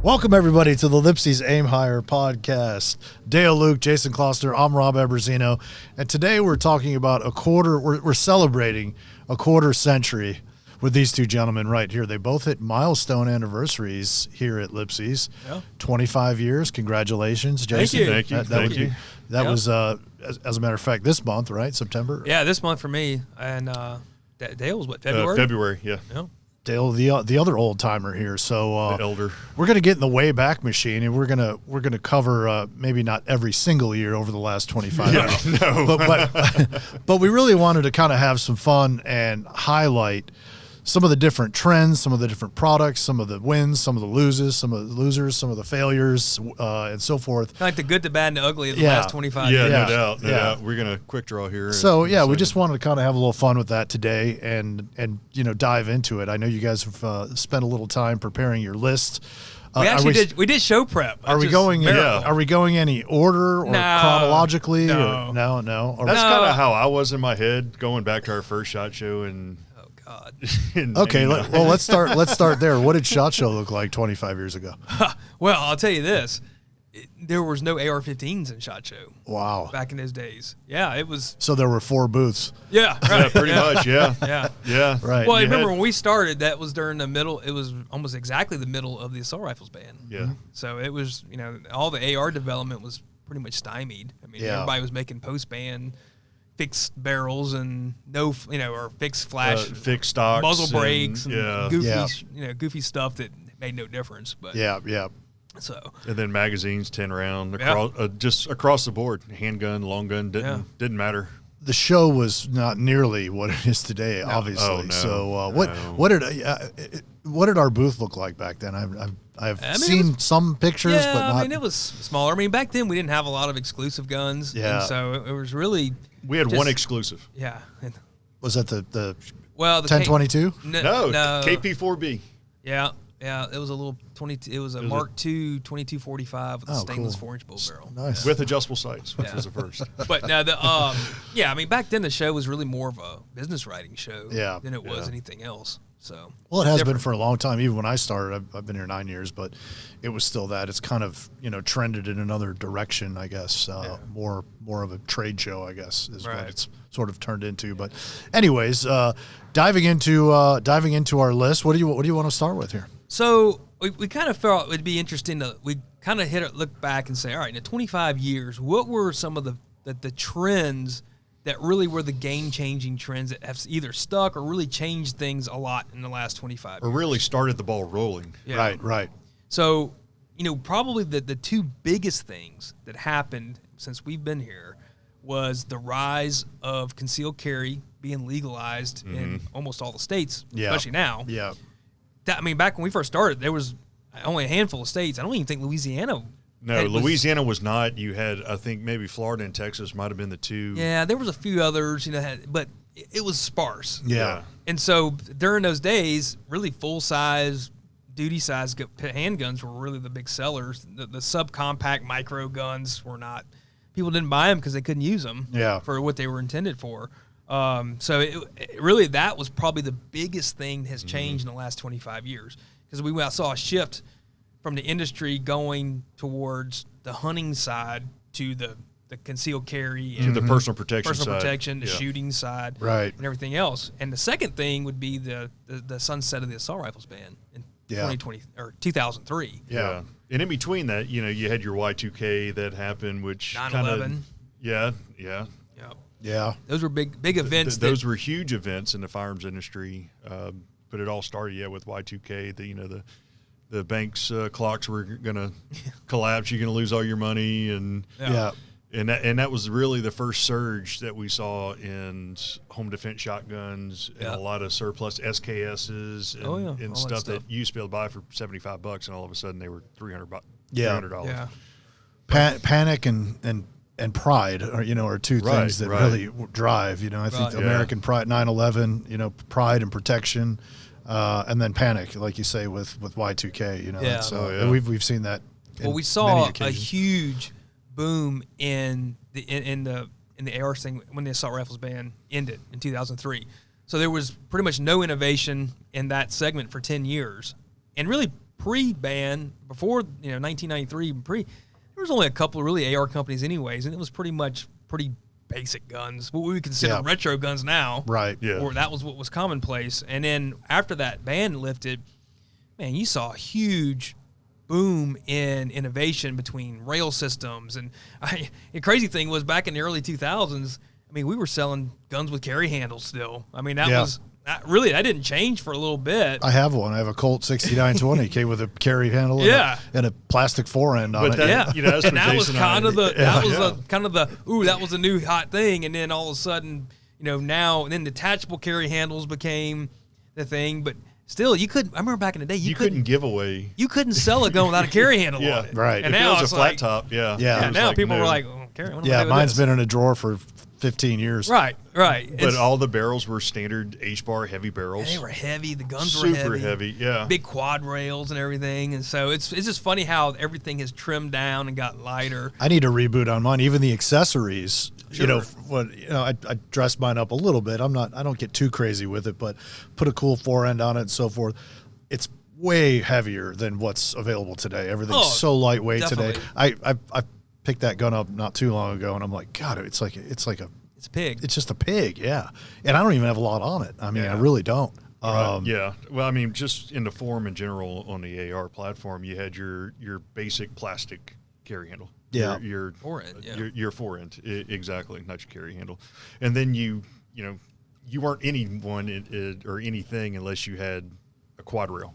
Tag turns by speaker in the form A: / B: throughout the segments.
A: Welcome, everybody, to the LIPSEY'S Aim Higher podcast. Dale Luke, Jason Kloster, I'm Rob Eberzino, and today we're talking about we're celebrating a quarter century with these two gentlemen right here. They both hit milestone anniversaries here at LIPSEY'S. Yeah. 25 years. Congratulations, Jason.
B: Thank you. Thank you.
A: That was, as a matter of fact, this month, right? September?
B: Yeah, this month for me. And Dale was what, February?
C: February, yeah.
A: Dale, the other old timer here. So
C: the elder.
A: We're gonna get in the way back machine, and we're gonna cover maybe not every single year over the last 25 years.
C: No.
A: But we really wanted to kind of have some fun and highlight some of the different trends, some of the different products, some of the wins, some of the losers, some of the failures, and so forth.
B: Kind of like the good, the bad, and the ugly of the last 25 years.
C: No doubt. We're going to quick draw here.
A: So, we just wanted to kind of have a little fun with that today and dive into it. I know you guys have spent a little time preparing your list.
B: We did show prep.
A: Are we going any order or chronologically?
B: No.
A: No.
C: That's kind of how I was in my head going back to our first SHOT Show and.
B: God.
A: Okay, let's start there. What did SHOT Show look like 25 years ago?
B: Well, I'll tell you this. There was no AR-15s in SHOT Show.
A: Wow.
B: Back in those days. Yeah, it was.
A: So there were 4 booths.
B: Yeah, right.
C: Yeah, pretty much, yeah.
B: Yeah.
A: Right.
B: Well, I remember when we started, that was during the middle, it was almost exactly the middle of the assault rifles ban.
C: Yeah.
B: So it was, all the AR development was pretty much stymied. I mean, everybody was making post-ban fixed barrels and or fixed flash,
C: fixed stocks,
B: muzzle brakes, and goofy stuff that made no difference. But
A: yeah.
B: So
C: and then magazines, 10 round, just across the board, handgun, long gun didn't matter.
A: The show was not nearly what it is today, obviously.
C: Oh, no.
A: So what did our booth look like back then? I've seen some pictures, but not.
B: I mean, it was smaller. I mean, back then we didn't have a lot of exclusive guns, and so it was really.
C: We had one exclusive.
B: Yeah.
A: Was that the
C: 1022?
B: No,
C: KP4B.
B: Yeah. It was a little 22. It was a Mark II 2245 with a stainless 4-inch bull barrel.
A: Nice.
C: With adjustable sights, which was the first.
B: But no, I mean, back then the show was really more of a business writing show than it was anything else. So
A: it has been for a long time. Even when I started, I've been here 9 years, but it was still that. It's kind of trended in another direction, I guess. More of a trade show, I guess, is what it's sort of turned into. But, anyways, diving into our list. What do you want to start with here?
B: So we kind of felt it'd be interesting to look back and say, all right, in 25 years, what were some of the trends that really were the game-changing trends that have either stuck or really changed things a lot in the last 25 years.
C: Or really started the ball rolling.
B: Yeah.
A: Right.
B: So, probably the two biggest things that happened since we've been here was the rise of concealed carry being legalized in almost all the states, especially now.
A: Yeah.
B: Back when we first started, there was only a handful of states. I don't even think Louisiana.
C: No, Louisiana was not. You had, I think, maybe Florida and Texas might have been the two.
B: Yeah, there was a few others, but it was sparse.
A: Yeah.
B: And so during those days, really full-size, duty-size handguns were really the big sellers. The subcompact micro guns were not. People didn't buy them because they couldn't use them for what they were intended for. So it really, that was probably the biggest thing that has changed in the last 25 years because we saw a shift from the industry going towards the hunting side to the concealed carry and
C: to the personal protection
B: the shooting side,
A: right,
B: and everything else. And the second thing would be the sunset of the assault rifles ban in 2020 or 2003.
C: Yeah. And in between that, you had your Y2K that happened, which
B: 9/11.
A: Yeah.
B: Those were big events.
C: Those were huge events in the firearms industry. But it all started, with Y2K. The bank's clocks were going to collapse. You're going to lose all your money, and that was really the first surge that we saw in home defense shotguns and a lot of surplus SKSs and stuff that you used to be able to buy for $75, and all of a sudden they were $300.
A: Yeah. Panic and pride are two things that really drive. I think American pride, 9/11, pride and protection. And then panic, like you say, with Y2K, So we've seen that.
B: We saw a huge boom in the AR thing when the assault rifles ban ended in 2003. So there was pretty much no innovation in that segment for 10 years, and really pre-ban, before 1993, there was only a couple of really AR companies anyways, and it was pretty basic guns, what we would consider retro guns now.
A: Right.
C: Yeah.
B: Or that was what was commonplace. And then after that ban lifted, man, you saw a huge boom in innovation between rail systems. And the crazy thing was back in the early 2000s, I mean, we were selling guns with carry handles still. I mean, that didn't change for a little bit.
A: I have one. I have a Colt 6920. Came with a carry handle and a plastic forend on it.
C: That's
B: and that
C: Jason
B: was kind of that was a new hot thing. And then all of a sudden, now, and then detachable carry handles became the thing. But still, I remember back in the day, you couldn't
C: give away.
B: You couldn't sell a gun without a carry handle on it.
A: Right.
B: And
C: if
B: now
C: it was
B: it's
C: a flat
B: like,
C: top,
B: now people were like, oh, carry.
A: Mine's been in a drawer for 15 years.
B: Right.
C: But all the barrels were standard H-bar heavy barrels.
B: They were heavy. The guns
C: were
B: super
C: heavy. Yeah.
B: Big quad rails and everything. And so it's just funny how everything has trimmed down and gotten lighter.
A: I need a reboot on mine. Even the accessories.
B: Sure.
A: I dress mine up a little bit. I don't get too crazy with it, but put a cool forend on it and so forth. It's way heavier than what's available today. Everything's so lightweight today. I picked that gun up not too long ago, and I'm like, God, it's a pig. It's just a pig, yeah. And I don't even have a lot on it. I mean, I really don't.
C: Well, I mean, just in the form in general on the AR platform, you had your basic plastic carry handle.
A: Yeah.
C: Your
B: forend.
C: Your forend, exactly, not your carry handle. And then you weren't anyone or anything unless you had a quad rail.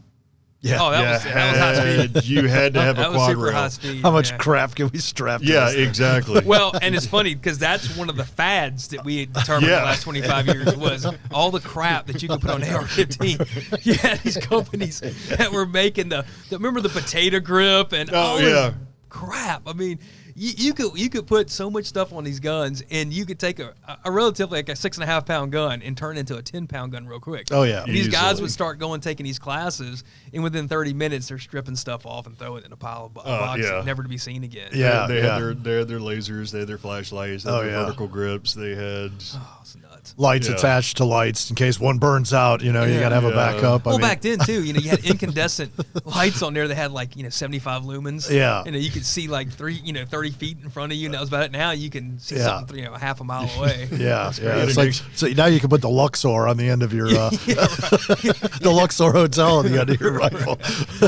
A: Yeah.
B: Oh, that was high speed.
C: You had to have a quad
B: super
C: rail.
B: high speed.
A: How much crap can we strap to
C: Yeah,
A: this thing?
C: exactly.
B: Well, and it's funny because that's one of the fads that we had determined in the last 25 years was all the crap that you could put on AR-15. You had these companies that were making remember the potato grip and all this crap. I mean, you could put so much stuff on these guns, and you could take a relatively like a 6.5 pound gun and turn it into a 10-pound gun real quick.
A: Oh yeah,
B: and these guys would start taking these classes, and within 30 minutes they're stripping stuff off and throwing it in a pile of boxes, never to be seen again.
A: Yeah,
C: they had their lasers, they had their flashlights, they had their vertical grips, they had
B: it's nuts.
A: Lights attached to lights in case one burns out. You got to have a backup.
B: Well, back then too, you had incandescent lights on there that had 75 lumens.
A: Yeah,
B: you could see 30 feet in front of you, and that was about it. Now you can see something half a mile away.
A: It's like so now you can put the Luxor on the end of your the Luxor Hotel on the end of your rifle.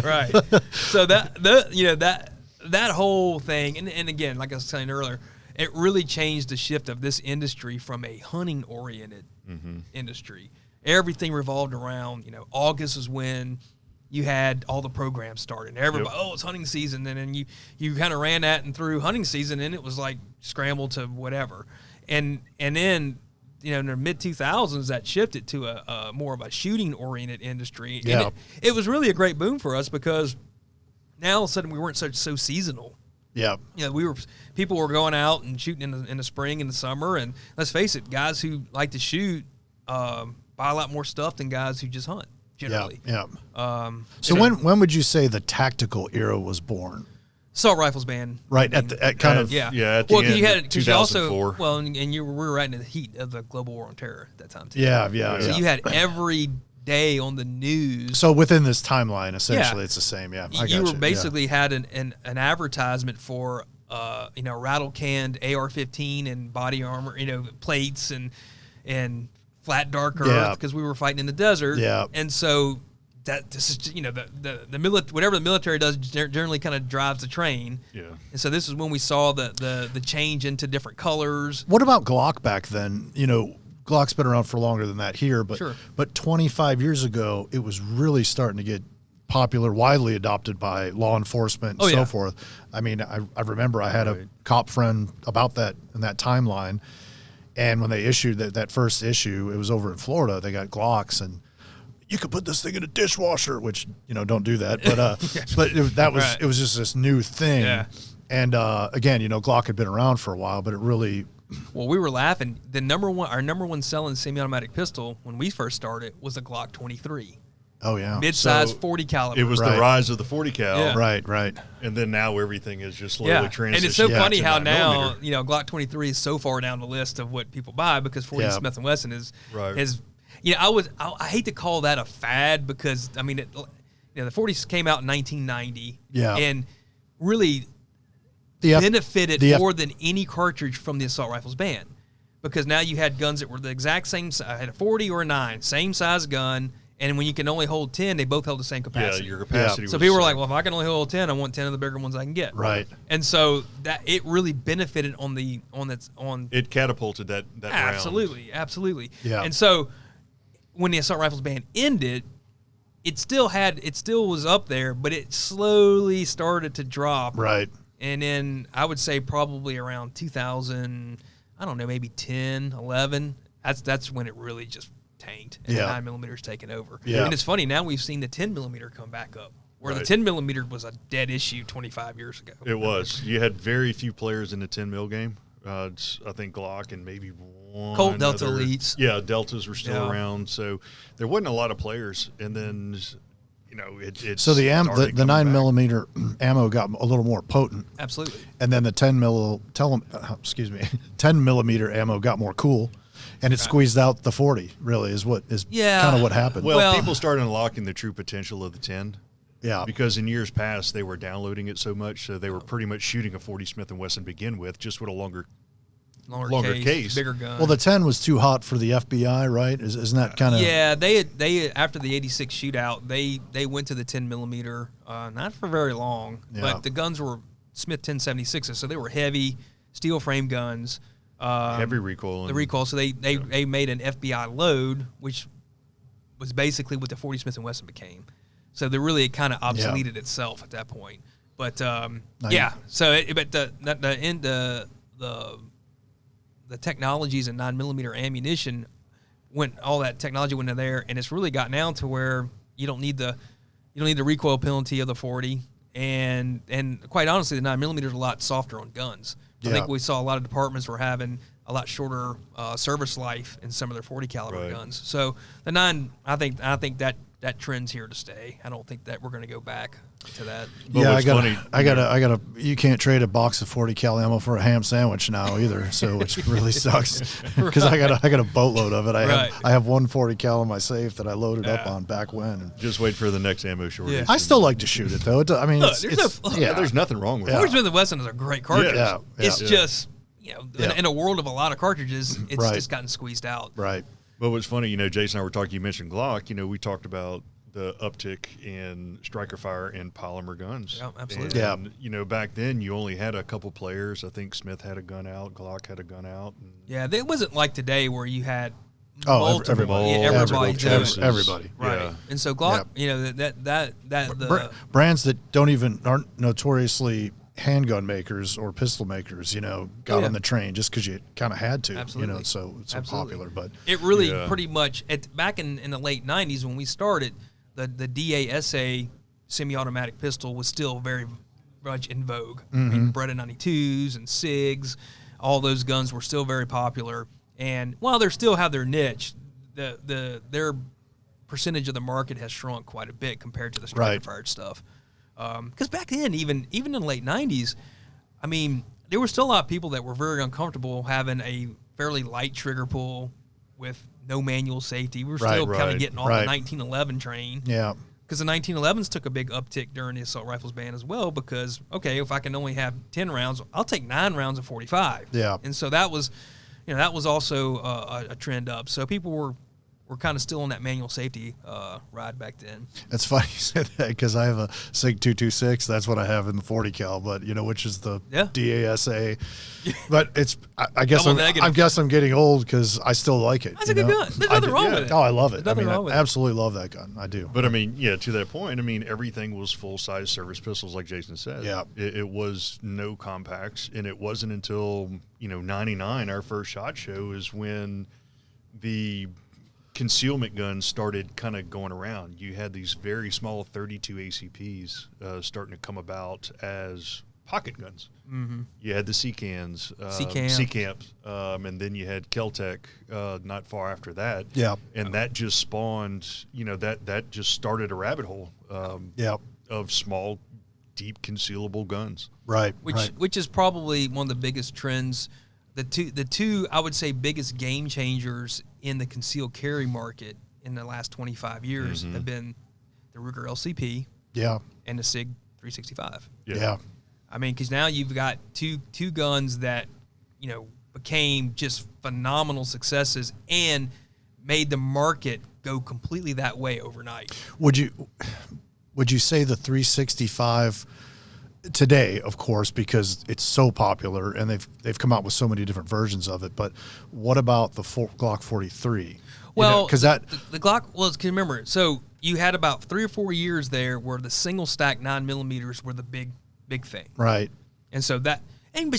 B: Right. So that whole thing, and again, like I was saying earlier, it really changed the shift of this industry from a hunting oriented industry. Everything revolved around August is when you had all the programs started. Everybody, it's hunting season. And then you kind of ran that and through hunting season, and it was like scramble to whatever. And then, in the mid-2000s, that shifted to a more of a shooting-oriented industry.
A: Yeah.
B: And it was really a great boom for us because now all of a sudden we weren't so seasonal.
A: Yeah.
B: People were going out and shooting in the spring and the summer. And let's face it, guys who like to shoot buy a lot more stuff than guys who just hunt. Generally.
A: So when would you say the tactical era was born?
B: Assault rifles banned.
A: Right at the end.
C: At the end,
B: you had
C: 2004.
B: We were right in the heat of the global war on terror at that time too.
A: So
B: you had every day on the news.
A: So within this timeline, essentially, it's the same. Yeah,
B: you were basically had an advertisement for rattle canned AR-15 and body armor, plates and flat dark earth because we were fighting in the desert.
A: Yeah.
B: And so this is the whatever the military does generally kind of drives the train.
C: Yeah.
B: And so this is when we saw the change into different colors.
A: What about Glock back then? Glock's been around for longer than that here, but 25 years ago, it was really starting to get popular, widely adopted by law enforcement and so forth. I mean, I remember I had a cop friend about that in that timeline. And when they issued that first issue, it was over in Florida. They got Glocks, and you could put this thing in a dishwasher, which don't do that. But it was just this new thing.
B: Yeah.
A: And again, Glock had been around for a while, but it really.
B: Well, we were laughing. Our number one selling semi-automatic pistol when we first started was a Glock 23.
A: Oh yeah,
B: mid-size 40 caliber.
C: It was the rise of the 40 cal.
B: Yeah.
A: Right.
C: And then now everything is just slowly transitioning.
B: And it's so funny how now
C: millimeter.
B: Glock 23 is so far down the list of what people buy because 40 Smith & Wesson is.
C: Right.
B: I hate to call that a fad because the 40s came out in 1990.
A: Yeah.
B: And really benefited more than any cartridge from the assault rifles ban, because now you had guns that were the exact same size. I had a 40 or a 9, same size gun, and when you can only hold 10, they both held the same capacity.
C: Yeah, your capacity.
B: So people were like, well, if I can only hold 10, I want 10 of the bigger ones I can get.
A: Right.
B: And so that it really benefited on
C: it catapulted that
B: absolutely,
C: round.
B: Absolutely.
A: Yeah.
B: And so when the assault rifles ban ended, it still was up there, but it slowly started to drop.
A: Right.
B: And then I would say probably around 2000, I don't know, maybe 10, 11. That's when it really just tanked, and the 9mm taken over.
A: Yeah.
B: And it's funny, now we've seen the 10mm come back up, where the 10mm was a dead issue 25 years ago.
C: It was. You had very few players in the 10mm game. I think Glock and maybe one
B: Colt Delta Elites.
C: Yeah, Deltas were still around, so there wasn't a lot of players. And then,
A: so the 9mm ammo got a little more potent.
B: Absolutely.
A: And then the 10mm ammo got more cool. And it squeezed out the 40, really, is kind of what happened.
C: Well, people started unlocking the true potential of the 10.
A: Yeah.
C: Because in years past, they were downloading it so much, so they were pretty much shooting a 40 Smith & Wesson to begin with, just with a longer case,
B: bigger gun.
A: Well, the 10 was too hot for the FBI, right? Isn't that kind of?
B: Yeah, they after the '86 shootout, they went to the 10mm, not for very long, but the guns were Smith 1076s, so they were heavy steel frame guns.
C: Heavy recoil.
B: The recoil. So they made an FBI load, which was basically what the 40 Smith & Wesson became. So they really kind of obsoleted itself at that point. But So the technologies and 9mm ammunition all that technology went in there, and it's really gotten down to where you don't need the recoil penalty of the 40, and quite honestly, the 9mm is a lot softer on guns. I think we saw a lot of departments were having a lot shorter service life in some of their 40 caliber guns. So the 9, I think that trend's here to stay. I don't think that we're going to go back to that.
A: Yeah, I got you can't trade a box of 40 cal ammo for a ham sandwich now either. So which really sucks because I got a boatload of it. I have 140 cal in my safe that I loaded up on back when.
C: Just wait for the next ammo shortage.
A: Yeah. I still like to shoot it though. I mean,
C: there's nothing wrong with it.
B: 40 Smith & Wesson is a great cartridge.
A: Yeah.
B: It's just in a world of a lot of cartridges, it's just gotten squeezed out.
A: Right.
C: But what's funny, Jason and I were talking. You mentioned Glock. We talked about the uptick in striker fire and polymer guns.
B: Yeah, absolutely.
C: And, back then you only had a couple players. I think Smith had a gun out, Glock had a gun out.
B: Yeah, it wasn't like today where you had
A: everybody.
B: Right.
C: Yeah.
B: And so Glock, the
A: brands that aren't notoriously handgun makers or pistol makers, got on the train just because you kind of had to,
B: Absolutely.
A: So it's so popular. But
B: it really pretty much back in the late 90s when we started, the DASA semi-automatic pistol was still very much in vogue. I mean, Beretta 92s and SIGs, all those guns were still very popular. And while they still have their niche, their percentage of the market has shrunk quite a bit compared to the striker-fired stuff. Because back then, even in the late 90s, I mean, there were still a lot of people that were very uncomfortable having a fairly light trigger pull with no manual safety. We were still kind of getting off the 1911 train.
A: Yeah.
B: Because the 1911s took a big uptick during the assault rifles ban as well because, okay, if I can only have 10 rounds, I'll take 9 rounds of 45.
A: Yeah.
B: And so that was also a trend up. So people were kind of still on that manual safety ride back then.
A: It's funny you said that because I have a SIG 226. That's what I have in the 40 cal, but which is the DASA. But it's I guess I'm getting old because I still like it.
B: That's a good gun. There's nothing wrong with it.
A: Oh, I love it.
B: There's nothing wrong with
A: I absolutely love that gun. I do.
C: But to that point, everything was full size service pistols, like Jason said.
A: Yeah.
C: It was no compacts, and it wasn't until 99, our first SHOT Show, is when the concealment guns started kind of going around. You had these very small 32 ACPs starting to come about as pocket guns. Mm-hmm. You had the C-Camps, and then you had Keltec not far after that.
A: Yeah.
C: And that just spawned, that just started a rabbit hole of small, deep concealable guns.
A: Right.
B: Which is probably one of the biggest trends. The two I would say biggest game changers in the concealed carry market in the last 25 years have been the Ruger LCP, and the SIG 365.
A: Yeah.
B: I mean, because now you've got two guns that, became just phenomenal successes and made the market go completely that way overnight.
A: Would you say the 365 today, of course, because it's so popular and they've come out with so many different versions of it, but what about the Glock 43?
B: Well,
A: because
B: the Glock, remember, so you had about 3 or 4 years there where the single stack 9mm were the big thing.
A: Right.
B: And so but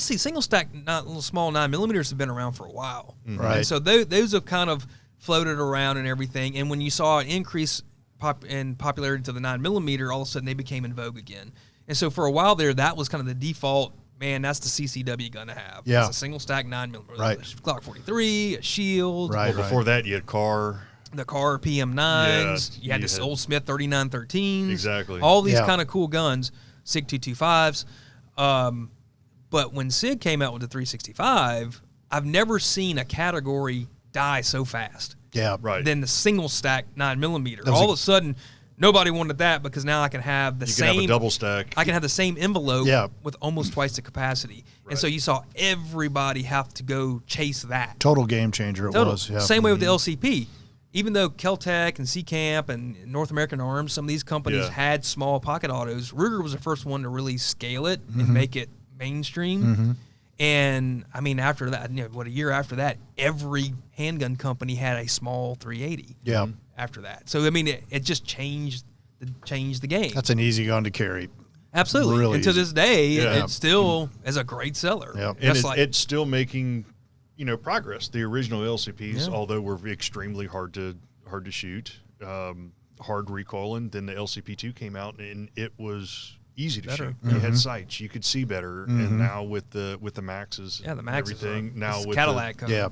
B: see, single stack, little small 9mm have been around for a while.
A: Right.
B: And so those have kind of floated around and everything. And when you saw an increase in popularity to the 9mm, all of a sudden they became in vogue again. And so for a while there, that was kind of the default. Man, that's the CCW gun to have.
A: Yeah.
B: It's a single stack 9mm.
A: Right.
B: Glock 43, a Shield.
C: Right. Well, before that, you had
B: the Car PM9s. You had this old Smith 3913s.
C: Exactly.
B: All these kind of cool guns. SIG 225s. But when SIG came out with the 365, I've never seen a category die so fast.
A: Yeah.
C: Right.
B: Than the single stack 9mm. All of a sudden, nobody wanted that because now I can have the same.
C: You can have a double stack.
B: I can have the same envelope with almost twice the capacity. Right. And so you saw everybody have to go chase that.
A: Total game changer it was. Yeah.
B: Same way with the LCP. Even though Kel-Tec and C-Camp and North American Arms, some of these companies had small pocket autos, Ruger was the first one to really scale it and make it mainstream. And, I mean, after that, a year after that, every handgun company had a small 380 after that. So, I mean, it just changed the game.
A: That's an easy gun to carry.
B: Absolutely.
A: Really
B: and to this day,
A: Yeah.
B: it still is a great seller.
A: Yep.
C: And it's still making, progress. The original LCPs,
B: Yeah.
C: although were extremely hard to shoot, hard recoiling, then the LCP2 came out and it was easy to shoot. You had sights, you could see better, and now with the Maxes,
B: the Maxes,
C: everything now with
B: Cadillac,
C: I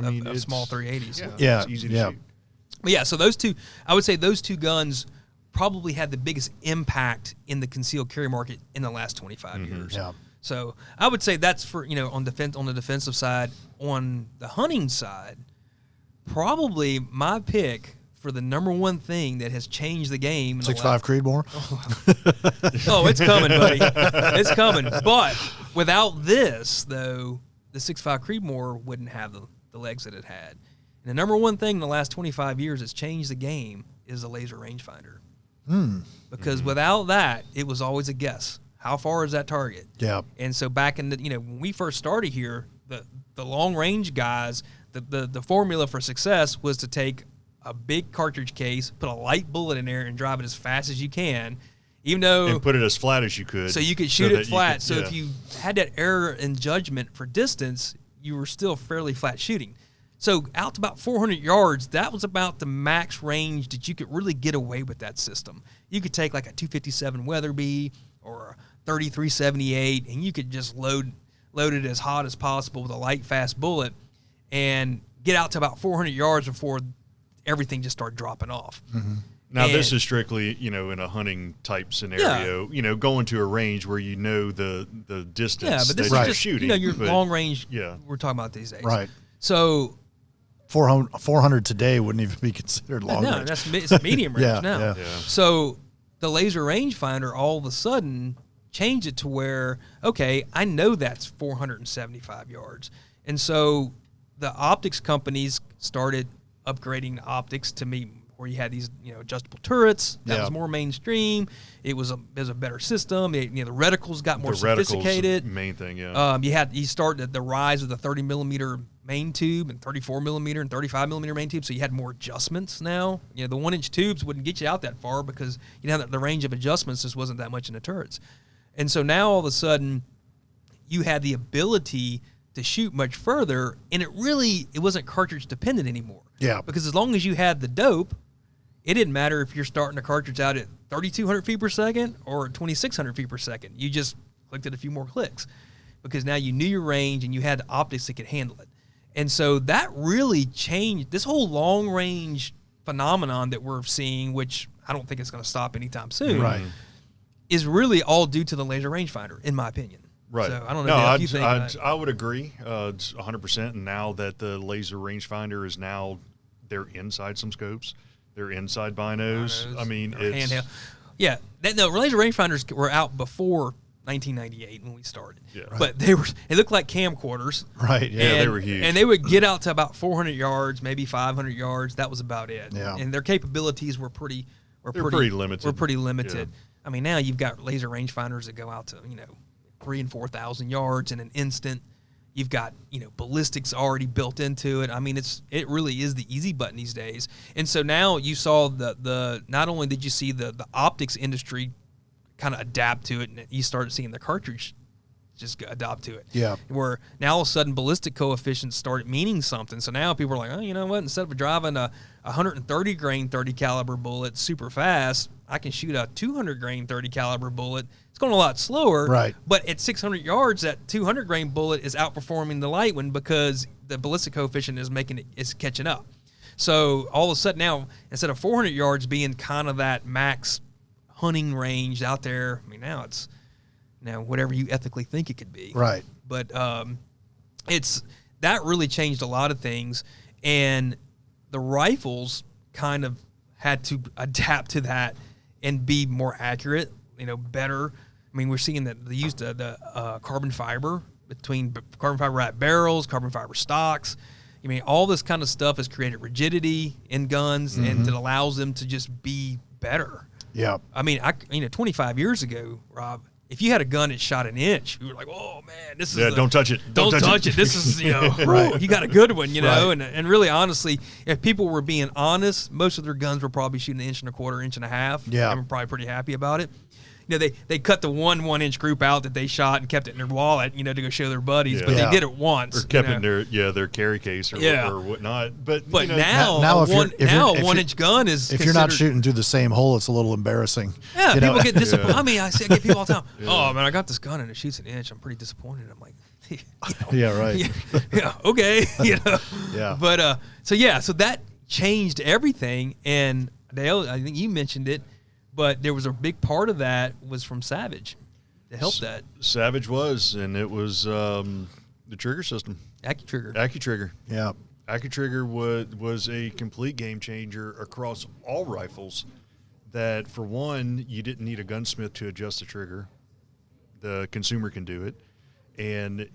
C: mean,
B: of small 380s.
C: It's easy to shoot.
B: But yeah, so those two, I would say those two guns probably had the biggest impact in the concealed carry market in the last 25 years.
A: Yeah.
B: So I would say that's for on the defensive side. On the hunting side, probably my pick for the number one thing that has changed the game.
A: 6.5 Creedmoor.
B: Oh, it's coming, buddy. It's coming. But without this, though, the 6.5 Creedmoor wouldn't have the legs that it had. And the number one thing in the last 25 years that's changed the game is the laser rangefinder. Because without that, it was always a guess. How far is that target?
A: Yeah.
B: And so back in the, when we first started here, the long range guys, the formula for success was to take a big cartridge case, put a light bullet in there, and drive it as fast as you can, even though
C: and put it as flat as you could,
B: so you could shoot it flat. So if you had that error in judgment for distance, you were still fairly flat shooting. So out to about 400 yards, that was about the max range that you could really get away with that system. You could take like a 257 Weatherby or a 3378, and you could just load it as hot as possible with a light, fast bullet and get out to about 400 yards before everything just started dropping off.
C: Now, this is strictly, in a hunting type scenario, going to a range where the distance
B: but this
C: that
B: is
C: you're
B: just,
C: shooting.
B: your long range
C: Yeah.
B: we're talking about these days.
A: Right.
B: So
A: 400 today wouldn't even be considered long range.
B: It's medium range now.
A: Yeah.
B: So the laser rangefinder all of a sudden changed it to where, okay, I know that's 475 yards. And so the optics companies started upgrading the optics to meet where you had these, adjustable turrets. That was more mainstream. It was a better system. The reticles got more sophisticated.
C: Main thing, yeah.
B: You started the rise of the 30 millimeter main tube and 34 millimeter and 35 millimeter main tube, so you had more adjustments now. The 1-inch tubes wouldn't get you out that far because the range of adjustments just wasn't that much in the turrets. And so now all of a sudden you had the ability to shoot much further, and it wasn't cartridge dependent anymore.
A: Yeah.
B: Because as long as you had the dope, it didn't matter if you're starting a cartridge out at 3,200 feet per second or 2,600 feet per second. You just clicked it a few more clicks because now you knew your range and you had the optics that could handle it. And so that really changed this whole long range phenomenon that we're seeing, which I don't think it's going to stop anytime soon,
A: Right.
B: is really all due to the laser rangefinder, in my opinion.
C: Right.
B: So I don't know if you think
C: I would agree 100%. And now that the laser rangefinder is now, they're inside some scopes. Their inside binos. I mean, it's
B: handheld. Yeah, laser rangefinders were out before 1998 when we started.
C: Yeah.
B: Right. But they looked like camcorders.
A: Right. Yeah.
C: They were huge.
B: And they would get out to about 400 yards, maybe 500 yards. That was about it.
A: Yeah.
B: And their capabilities were pretty
C: limited.
B: Were pretty limited.
C: Yeah.
B: I mean, now you've got laser rangefinders that go out to 3,000 and 4,000 yards in an instant. You've got ballistics already built into it. I mean, it really is the easy button these days. And so now you saw the not only did you see the optics industry kind of adapt to it, and you started seeing the cartridge just adopt to it.
A: Yeah.
B: Where now all of a sudden ballistic coefficients started meaning something. So now people are like, oh, you know what? Instead of driving a 130 grain 30 caliber bullet super fast, I can shoot a 200 grain 30 caliber bullet. It's going a lot slower.
A: Right.
B: But at 600 yards, that 200 grain bullet is outperforming the light one because the ballistic coefficient is catching up. So all of a sudden now, instead of 400 yards being kind of that max hunting range out there, I mean, now it's whatever you ethically think it could be.
A: Right.
B: But that really changed a lot of things, and the rifles kind of had to adapt to that and be more accurate, better. I mean, we're seeing that they used the carbon fiber between carbon fiber wrapped barrels, carbon fiber stocks. I mean, all this kind of stuff has created rigidity in guns, and it allows them to just be better.
A: Yeah.
B: I mean, 25 years ago, Rob, if you had a gun that shot an inch, you were like, "Oh man, this is
C: don't touch it.
B: Don't touch it. This is
A: Right.
B: You got a good one,
A: Right.
B: and really honestly, if people were being honest, most of their guns were probably shooting 1.25 inches, 1.5 inches.
A: Yeah.
B: I'm probably pretty happy about it. They cut the 1-inch group out that they shot and kept it in their wallet, to go show their buddies, but
A: Yeah.
B: they did it once.
C: Or kept it in their carry case or whatnot. But
B: now
A: a
B: a 1-inch gun is
A: if you're not
B: considered-
A: shooting through the same hole, it's a little embarrassing.
B: Yeah,
A: You know?
B: people get disappointed. I mean, I get people all the time. Oh man, I got this gun and it shoots an inch. I'm pretty disappointed. I'm like,
A: Yeah, right.
B: yeah, okay,
A: Yeah.
B: But so that changed everything. And Dale, I think you mentioned it, but there was a big part of that was from Savage to help that.
C: Savage was, and it was the trigger system.
B: AccuTrigger.
A: Yeah.
C: AccuTrigger was a complete game changer across all rifles. That for one, you didn't need a gunsmith to adjust the trigger. The consumer can do it, and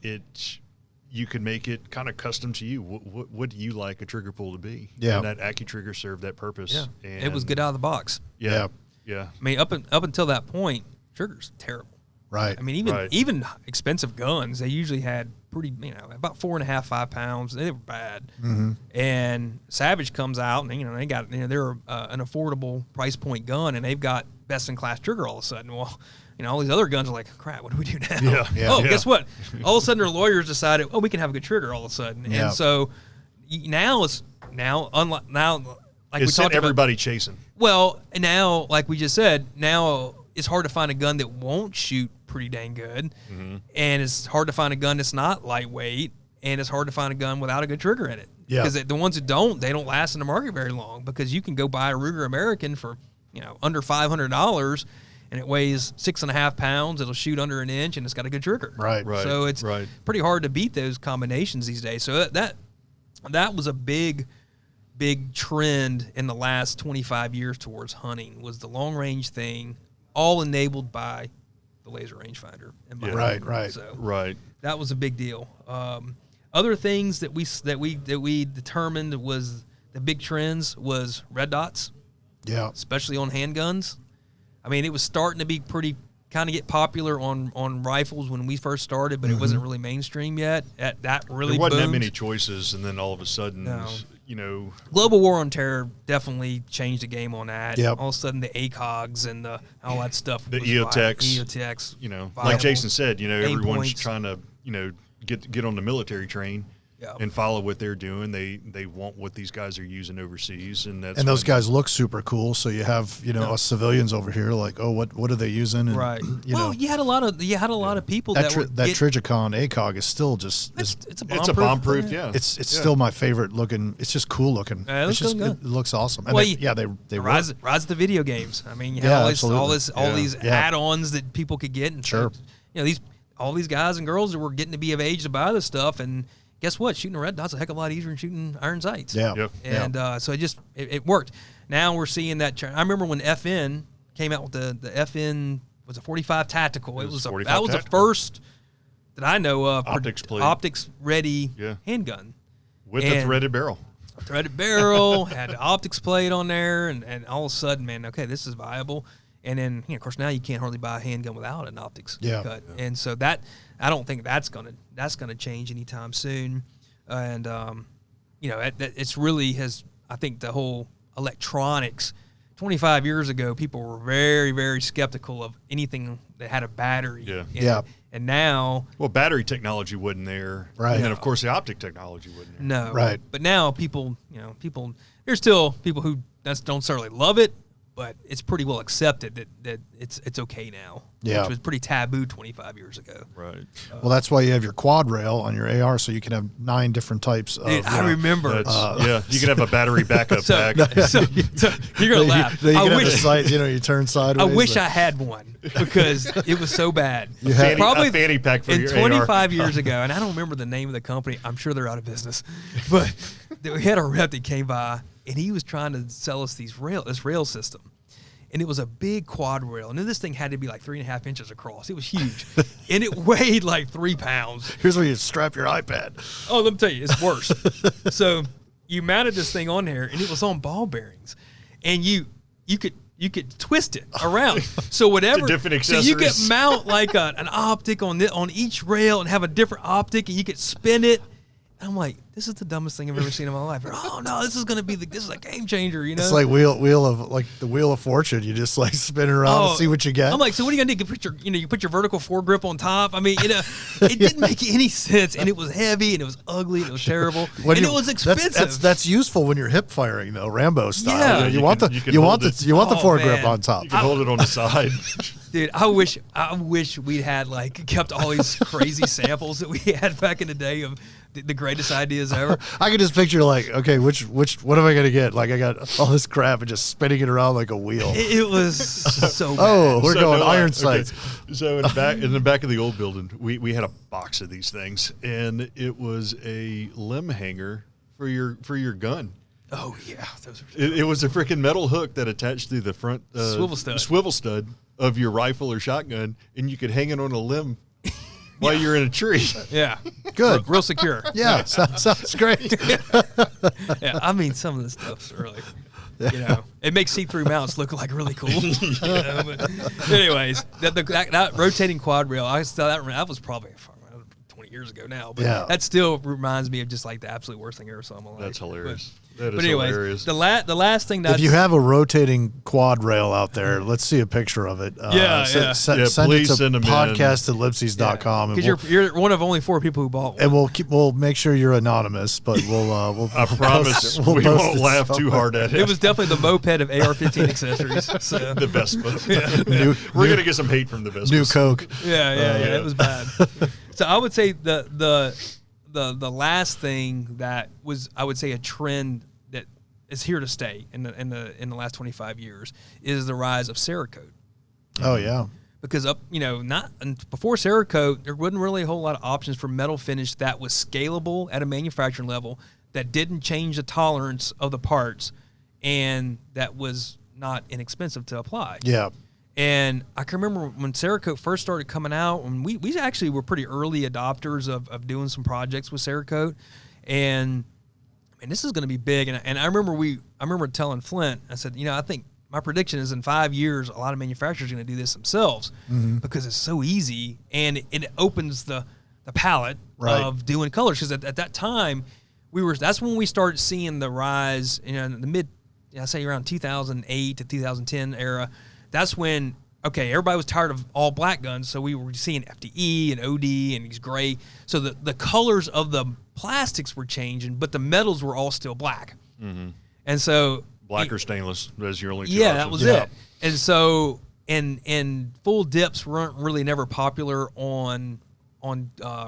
C: you can make it kind of custom to you. What do you like a trigger pull to be?
A: Yeah.
C: And that AccuTrigger served that purpose.
B: Yeah,
C: And
B: it was good out of the box.
C: Yeah.
B: I mean, up until that point, triggers terrible.
A: Right.
B: I mean, even expensive guns, they usually had pretty, about 4.5, 5 pounds. They were bad.
A: Mm-hmm.
B: And Savage comes out, and they got they're an affordable price point gun, and they've got best in class trigger all of a sudden. Well, all these other guns are like, crap, what do we do now? Guess what? All of a sudden, their lawyers decided, we can have a good trigger all of a sudden.
A: Yeah.
B: And so now unlike like
C: it
B: we
C: sent
B: talked
C: everybody chasing.
B: Well, now, like we just said, now it's hard to find a gun that won't shoot pretty dang good, and it's hard to find a gun that's not lightweight, and it's hard to find a gun without a good trigger in it.
A: Yeah.
B: Because the ones that don't, they don't last in the market very long, because you can go buy a Ruger American for under $500, and it weighs 6.5 pounds. It'll shoot under an inch, and it's got a good trigger.
A: Right.
B: So it's pretty hard to beat those combinations these days. So that was a big trend in the last 25 years towards hunting, was the long range thing, all enabled by the laser rangefinder.
A: Right.
B: So that was a big deal. Other things that we determined was the big trends was red dots.
A: Yeah.
B: Especially on handguns. I mean, it was starting to be kind of get popular on rifles when we first started, but it wasn't really mainstream yet. That really
C: there wasn't
B: boomed.
C: that many choices, and then all of a sudden,
B: Global War on Terror definitely changed the game on that.
A: Yep.
B: All of a sudden, the ACOGs and all that stuff.
C: The
B: was
C: EOTechs. Like Jason said, everyone's
B: points.
C: trying to, get on the military train.
B: Yeah.
C: And follow what they're doing. They want what these guys are using overseas, and
A: those guys look super cool. So you have us civilians over here like, what are they using? And,
B: right. You had a lot of people that
A: Trigicon ACOG is still just
B: it's a
C: bomb-proof. Yeah.
A: It's still my favorite looking. It's just cool looking.
B: It
A: looks awesome. And they
B: rise of the video games. I mean, you
A: Yeah,
B: have all these add-ons that people could get, and
A: Sure.
B: all these guys and girls that were getting to be of age to buy this stuff and guess what? Shooting a red dot's a heck of a lot easier than shooting iron sights.
A: Yeah.
C: Yep.
B: And so it worked. Now we're seeing that. I remember when FN came out with the FN was a 45 tactical. That was the first that I know of optics ready handgun
C: with a threaded barrel.
B: Threaded barrel, had the optics plate on there, and all of a sudden, man, okay, this is viable. And then, of course, now you can't hardly buy a handgun without an optics cut. Yeah. And so that, I don't think that's gonna change anytime soon. And it's really has. I think the whole electronics. 25 years ago, people were very, very skeptical of anything that had a battery.
A: Yeah.
B: And now,
C: battery technology wasn't there,
A: right?
C: And of course, the optic technology wasn't there.
B: No,
A: right.
B: But now people, there's still people who don't necessarily love it, but it's pretty well accepted that it's okay now.
A: Yeah.
B: Which was pretty taboo 25 years ago.
C: Right.
A: Well, that's why you have your quad rail on your AR, so you can have 9 different types of.
B: Dude, I remember.
C: You can have a battery backup pack.
B: So you're gonna laugh.
A: I wish the sights, you turn sideways.
B: I wish I had one because it was so bad.
C: Probably a fanny pack for
B: in
C: your
B: 25
C: AR.
B: years ago, and I don't remember the name of the company. I'm sure they're out of business, but we had a rep that came by, and he was trying to sell us this rail system. And it was a big quad rail. And then this thing had to be like 3.5 inches across. It was huge. And it weighed like 3 pounds.
A: Here's where you strap your iPad.
B: Oh, let me tell you, it's worse. So you mounted this thing on there, and it was on ball bearings. And you could twist it around. So whatever.
C: different
B: accessories. So you could
C: accessories.
B: mount like an optic on each rail and have a different optic, and you could spin it. And I'm like, this is the dumbest thing I've ever seen in my life. Oh no, this is gonna be this is a game changer,
A: It's like the wheel of fortune. You just like spin it around and see what you get.
B: I'm like, so what are you gonna do? You put your vertical foregrip on top. I mean, it didn't make any sense, and it was heavy, and it was ugly, and it was terrible, and it was expensive.
A: That's useful when you're hip firing though, Rambo style.
B: Yeah.
A: You want the foregrip on top.
C: You can hold it on the side.
B: Dude, I wish we'd had kept all these crazy samples that we had back in the day of the greatest ideas ever.
A: I can just picture okay, what am I gonna get? Like I got all this crap and just spinning it around like a wheel.
B: It was so bad.
A: Oh, we're going iron sights.
C: Okay. So in the back of the old building, we had a box of these things, and it was a limb hanger for your gun.
B: Oh yeah, those were
C: it was a freaking metal hook that attached to the front swivel stud of your rifle or shotgun, and you could hang it on a limb while you're in a tree.
B: Yeah,
A: good,
B: real secure.
A: Yeah, sounds great.
B: Yeah, I mean some of this stuff's really, it makes see-through mounts look like really cool. But anyways, that rotating quad rail, that was probably 20 years ago now, but that still reminds me of just like the absolute worst thing I ever saw in my life.
C: That's hilarious.
B: But anyways,
C: hilarious.
B: The last thing that
A: if you have a rotating quad rail out there, let's see a picture of it. Send
C: please
A: it to
C: send them
A: podcast@lipseys.com.
B: Because you're one of only 4 people who bought one.
A: And we'll make sure you're anonymous, but we'll
C: I promise we won't laugh too hard at it.
B: It was definitely the moped of AR-15 accessories. So.
C: The Vespa. We're gonna get some hate from the Vespa.
A: New Coke.
B: Yeah, it was bad. So I would say the last thing that was, I would say, a trend that is here to stay in the last 25 years is the rise of Cerakote.
A: Oh yeah.
B: Because before Cerakote, there wasn't really a whole lot of options for metal finish that was scalable at a manufacturing level, that didn't change the tolerance of the parts, and that was not inexpensive to apply.
A: Yeah.
B: And I can remember when Cerakote first started coming out, and we actually were pretty early adopters of doing some projects with Cerakote, and this is going to be big. And I remember telling Flint, I said, I think my prediction is in 5 years, a lot of manufacturers are going to do this themselves because it's so easy, and it opens the palette of doing colors. Because at that time, that's when we started seeing the rise in the mid, I say around 2008 to 2010 era. That's when, everybody was tired of all black guns, so we were seeing FDE and OD and these gray. So the colors of the plastics were changing, but the metals were all still black. Mm-hmm. And so
C: black or stainless as your only two
B: options.
C: That
B: was it. And so and full dips weren't really never popular on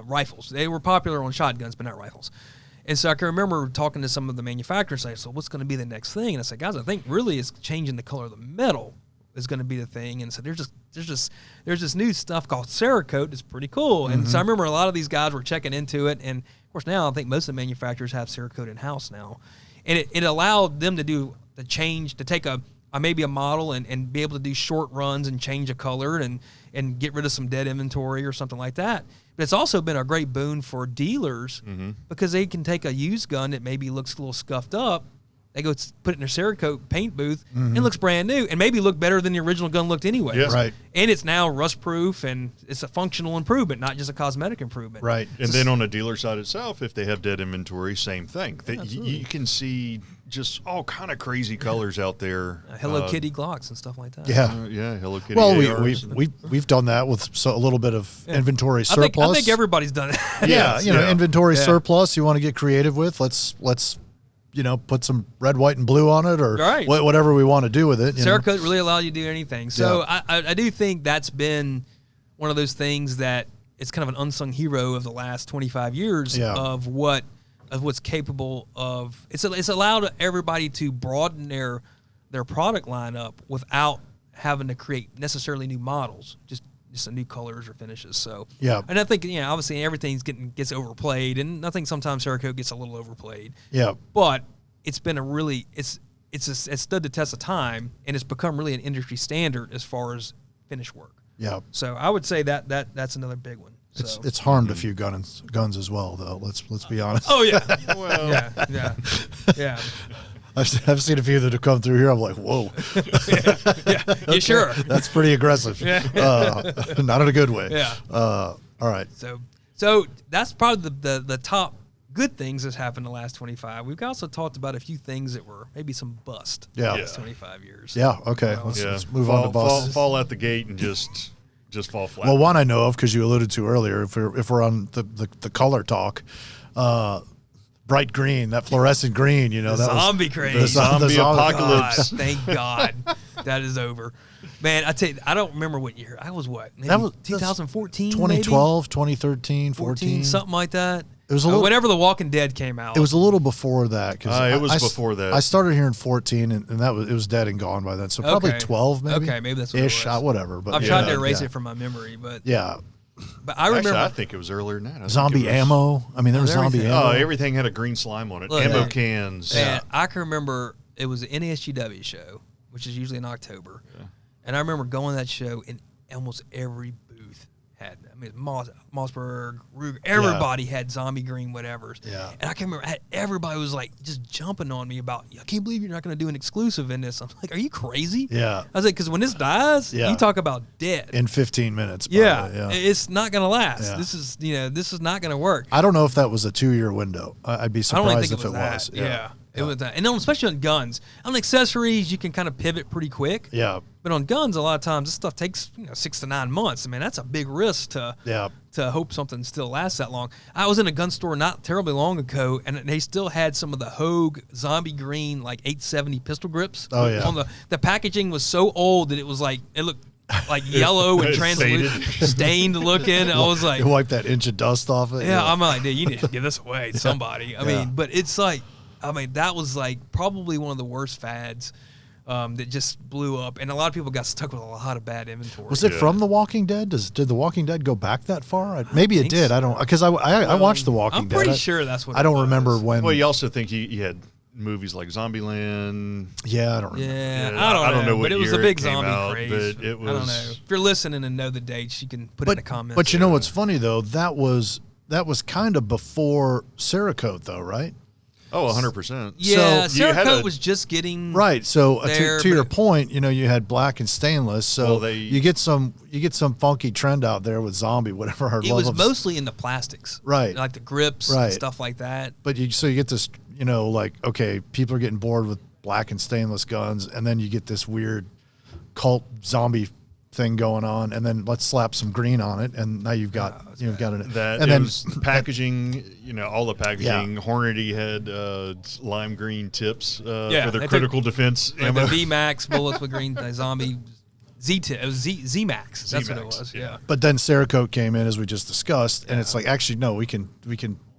B: rifles. They were popular on shotguns, but not rifles. And so I can remember talking to some of the manufacturers, saying, so what's going to be the next thing? And I said, guys, I think really it's changing the color of the metal is going to be the thing. And so there's this new stuff called Cerakote that's pretty cool. And so I remember a lot of these guys were checking into it. And of course now I think most of the manufacturers have Cerakote in house now, and it allowed them to do the change, to take maybe a model and be able to do short runs and change a color and get rid of some dead inventory or something like that. But it's also been a great boon for dealers because they can take a used gun that maybe looks a little scuffed up. They go put it in their Cerakote paint booth and it looks brand new and maybe look better than the original gun looked anyway.
C: Yes.
A: Right.
B: And it's now rust proof and it's a functional improvement, not just a cosmetic improvement.
A: Right.
C: And then on the dealer side itself, if they have dead inventory, same thing. You can see just all kind of crazy colors out there.
B: Hello Kitty Glocks and stuff like that.
A: Yeah.
C: Yeah, Hello Kitty.
A: Well,
C: ARs.
A: we've done that with a little bit of inventory surplus.
B: I think everybody's done it.
A: Yeah, inventory surplus you want to get creative with. Let's put some red, white, and blue on it, or whatever we want to do with it.
B: Cerakote really allows you to do anything. So I do think that's been one of those things that it's kind of an unsung hero of the last 25 years of what's capable of. It's allowed everybody to broaden their product lineup without having to create necessarily new models, just new colors or finishes. So and I think obviously everything gets overplayed, and I think sometimes Cerakote gets a little overplayed.
A: Yeah,
B: but it's been it's stood the test of time, and it's become really an industry standard as far as finish work. Yeah. So I would say that's another big one. So.
A: It's harmed a few guns as well, though. Let's be honest.
B: Oh yeah. Well. Yeah.
A: I've seen a few that have come through here. I'm like, whoa.
B: You sure?
A: That's pretty aggressive. Not in a good way.
B: Yeah.
A: All right.
B: So that's probably the top good things that's happened in the last 25. We've also talked about a few things that were maybe some bust in the last 25 years.
A: Yeah. Okay. Let's move on to busts.
C: Fall out the gate and just fall flat.
A: Well, one I know of because you alluded to earlier. If we're on the color talk. Bright green, that fluorescent green, that
B: zombie craze.
C: The zombie apocalypse.
B: God, thank God that is over. Man, I tell you, I don't remember what year. I was what? Maybe
A: that was
B: 2014,
A: 2012, 2013, 14.
B: Something like that.
A: It was a little,
B: whenever The Walking Dead came out.
A: It was a little before that.
C: It was before that.
A: I started here in 14, and it was dead and gone by then. So probably 12, maybe.
B: Okay, maybe that's what
A: ish,
B: it was.
A: Whatever. But
B: I've tried to erase it from my memory, but
A: yeah.
B: But I remember.
C: Actually, I think it was earlier than that.
A: Zombie ammo. I mean, there was zombie ammo.
C: Oh, everything had a green slime on it.
B: Look,
C: ammo cans.
B: Man, I can remember it was an NASGW show, which is usually in October. Yeah. And I remember going to that show, and almost every booth had, Mossberg, Ruger, everybody had zombie green whatevers. Yeah. And I can remember everybody was like just jumping on me about, I can't believe you're not going to do an exclusive in this. I'm like, are you crazy?
A: Yeah.
B: I was like, because when this dies, you talk about dead.
A: In 15 minutes.
B: Yeah. It's not going to last. Yeah. This is not going to work.
A: I don't know if that was a 2-year window. I'd be surprised if it was.
B: Yeah. It was that. And especially on guns. On accessories, you can kind of pivot pretty quick. Yeah. But on guns, a lot of times, this stuff takes 6 to 9 months. I mean, that's a big risk to hope something still lasts that long. I was in a gun store not terribly long ago, and they still had some of the Hogue zombie green, like 870 pistol grips.
A: Oh, yeah.
B: On the packaging was so old that it was like, it looked like yellow and translucent, stained looking. I was like,
A: you wipe that inch of dust off it.
B: Yeah, I'm like, dude, you need to give this away to somebody. I mean, but it's like, that was like probably one of the worst fads that just blew up, and a lot of people got stuck with a lot of bad inventory.
A: Was it from The Walking Dead? Did The Walking Dead go back that far? Maybe it did. So. I don't, because I watched The Walking Dead.
B: I'm pretty sure that's what.
A: I don't remember when.
C: Well, you also think you had movies like Zombieland.
A: Yeah, I don't remember.
B: Yeah, I don't know what, but it was a big zombie craze.
C: But it was.
B: I don't know. If you're listening and know the dates, you can put it in the comments.
A: But you know what's funny though? That was kind of before Cerakote, though, right?
C: Oh, 100%.
B: Yeah, so Cerakote was just getting
A: right. So to your point, you had black and stainless. So you get some funky trend out there with zombie, whatever.
B: It was mostly in the plastics,
A: right?
B: Like the grips, and stuff like that.
A: But you get this, like okay, people are getting bored with black and stainless guns, and then you get this weird cult zombie thing going on, and then let's slap some green on it, and now you've got
C: that. And then packaging, all the packaging. Hornady had lime green tips for their critical defense ammo.
B: The VMAX bullets with green zombie Z-tip. It was Z-Max. That's what it was. Yeah.
A: But then Cerakote came in, as we just discussed, and it's like, actually no, we can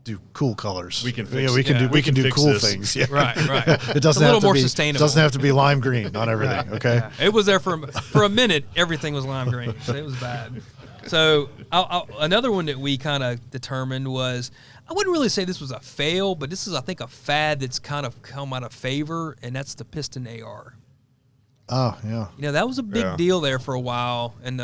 A: do cool colors.
C: We can fix.
A: We can do cool
C: this.
A: things. Yeah.
B: Right.
A: It doesn't
B: a
A: have
B: little
A: to
B: more
A: be
B: sustainable.
A: Doesn't have to be lime green on everything. Okay.
B: Yeah. It was there for a minute. Everything was lime green, so it was bad. So another one that we kind of determined was, I wouldn't really say this was a fail, but this is, I think, a fad that's kind of come out of favor, and that's the piston AR.
A: Oh yeah.
B: That was a big deal there for a while, and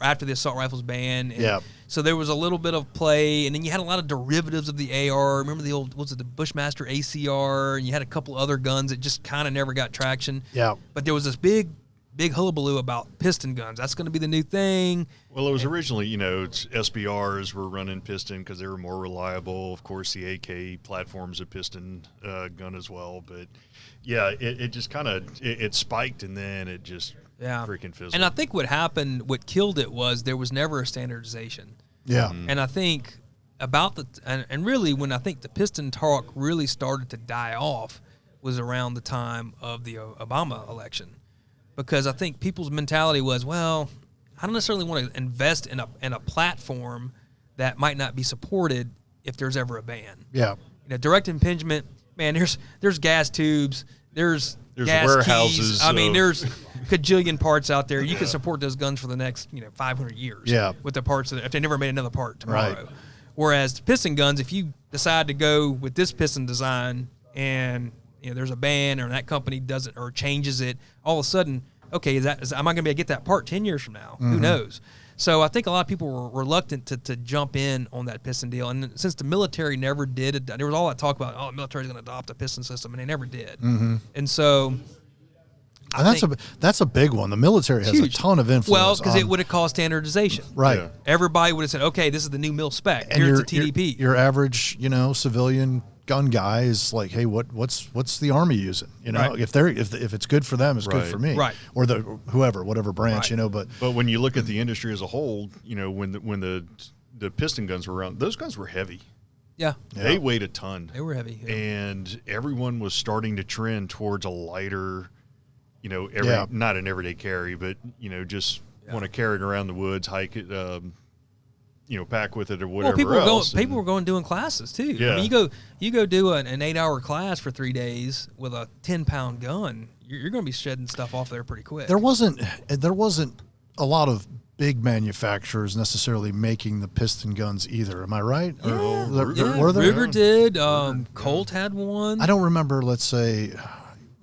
B: after the assault rifles ban. And so there was a little bit of play, and then you had a lot of derivatives of the AR. Remember the old, the Bushmaster ACR, and you had a couple other guns that just kind of never got traction.
A: Yeah.
B: But there was this big hullabaloo about piston guns. That's going to be the new thing.
C: Well, it was originally, SBRs were running piston because they were more reliable. Of course, the AK platform's a piston gun as well. But, yeah, it just kind of it spiked, and then it just freaking fizzled.
B: And I think what killed it was there was never a standardization.
A: Yeah.
B: Mm-hmm. And I think and really when I think the piston talk really started to die off was around the time of the Obama election. Because I think people's mentality was, well, I don't necessarily want to invest in a platform that might not be supported if there's ever a ban.
A: Yeah.
B: Direct impingement, man, there's gas tubes, there's gas
C: warehouses.
B: keys. I mean, there's cajillion parts out there. You can support those guns for the next 500 years.
A: Yeah.
B: With the parts if they never made another part tomorrow.
A: Right.
B: Whereas the piston guns, if you decide to go with this piston design and there's a ban or that company doesn't or changes it, all of a sudden, okay, am I going to be able to get that part 10 years from now?
A: Mm-hmm.
B: Who knows? So I think a lot of people were reluctant to jump in on that piston deal. And since the military never did, there was all that talk about, the military's going to adopt a piston system, and they never did.
A: Mm-hmm.
B: And so...
A: And that's a big one. The military has
B: huge.
A: A ton of influence.
B: Well, because it would have caused standardization.
A: Right.
C: Yeah.
B: Everybody would have said, okay, this is the new mil spec.
A: And
B: Here's the TDP.
A: Your average, civilian gun guy is like, hey, what's the Army using?
B: Right.
A: If it's good for them, it's good for me.
B: Right.
A: Or whatever branch,
B: Right.
C: But when you look at the industry as a whole, when the piston guns were around, those guns were heavy.
B: Yeah.
C: They weighed a ton.
B: They were heavy. Yeah.
C: And everyone was starting to trend towards a lighter, not an everyday carry, but just want to carry it around the woods, hike it, pack with it or whatever.
B: Well, people were going doing classes too.
C: Yeah.
B: I mean, you go do an 8-hour class for 3 days with a 10-pound gun. You're going to be shedding stuff off there pretty quick.
A: There wasn't a lot of big manufacturers necessarily making the piston guns either. Am I right?
B: Yeah.
A: Were there?
B: Ruger did. Colt had one.
A: I don't remember. Let's say.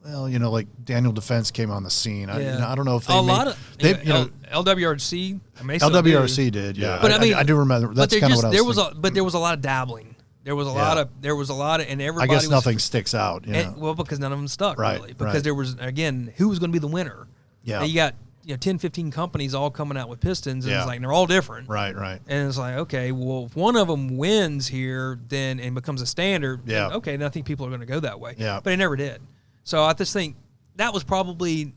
A: Well, like Daniel Defense came on the scene. I don't know if they
B: LWRC.
A: LWRC did, yeah.
B: But
A: I do remember. That's kind of what I was thinking.
B: But there was a lot of dabbling. There was a lot of, and everybody.
A: I guess nothing sticks out.
B: Well, because none of them stuck,
A: right,
B: really. Because
A: right.
B: there was, again, who was going to be the winner?
A: Yeah.
B: And you got 10, 15 companies all coming out with pistons, and
A: Yeah.
B: it's like they're all different.
A: Right.
B: And it's like, okay, well, if one of them wins here, then and becomes a standard, then, okay, then I think people are going to go that way.
A: Yeah.
B: But it never did. So I just think that was probably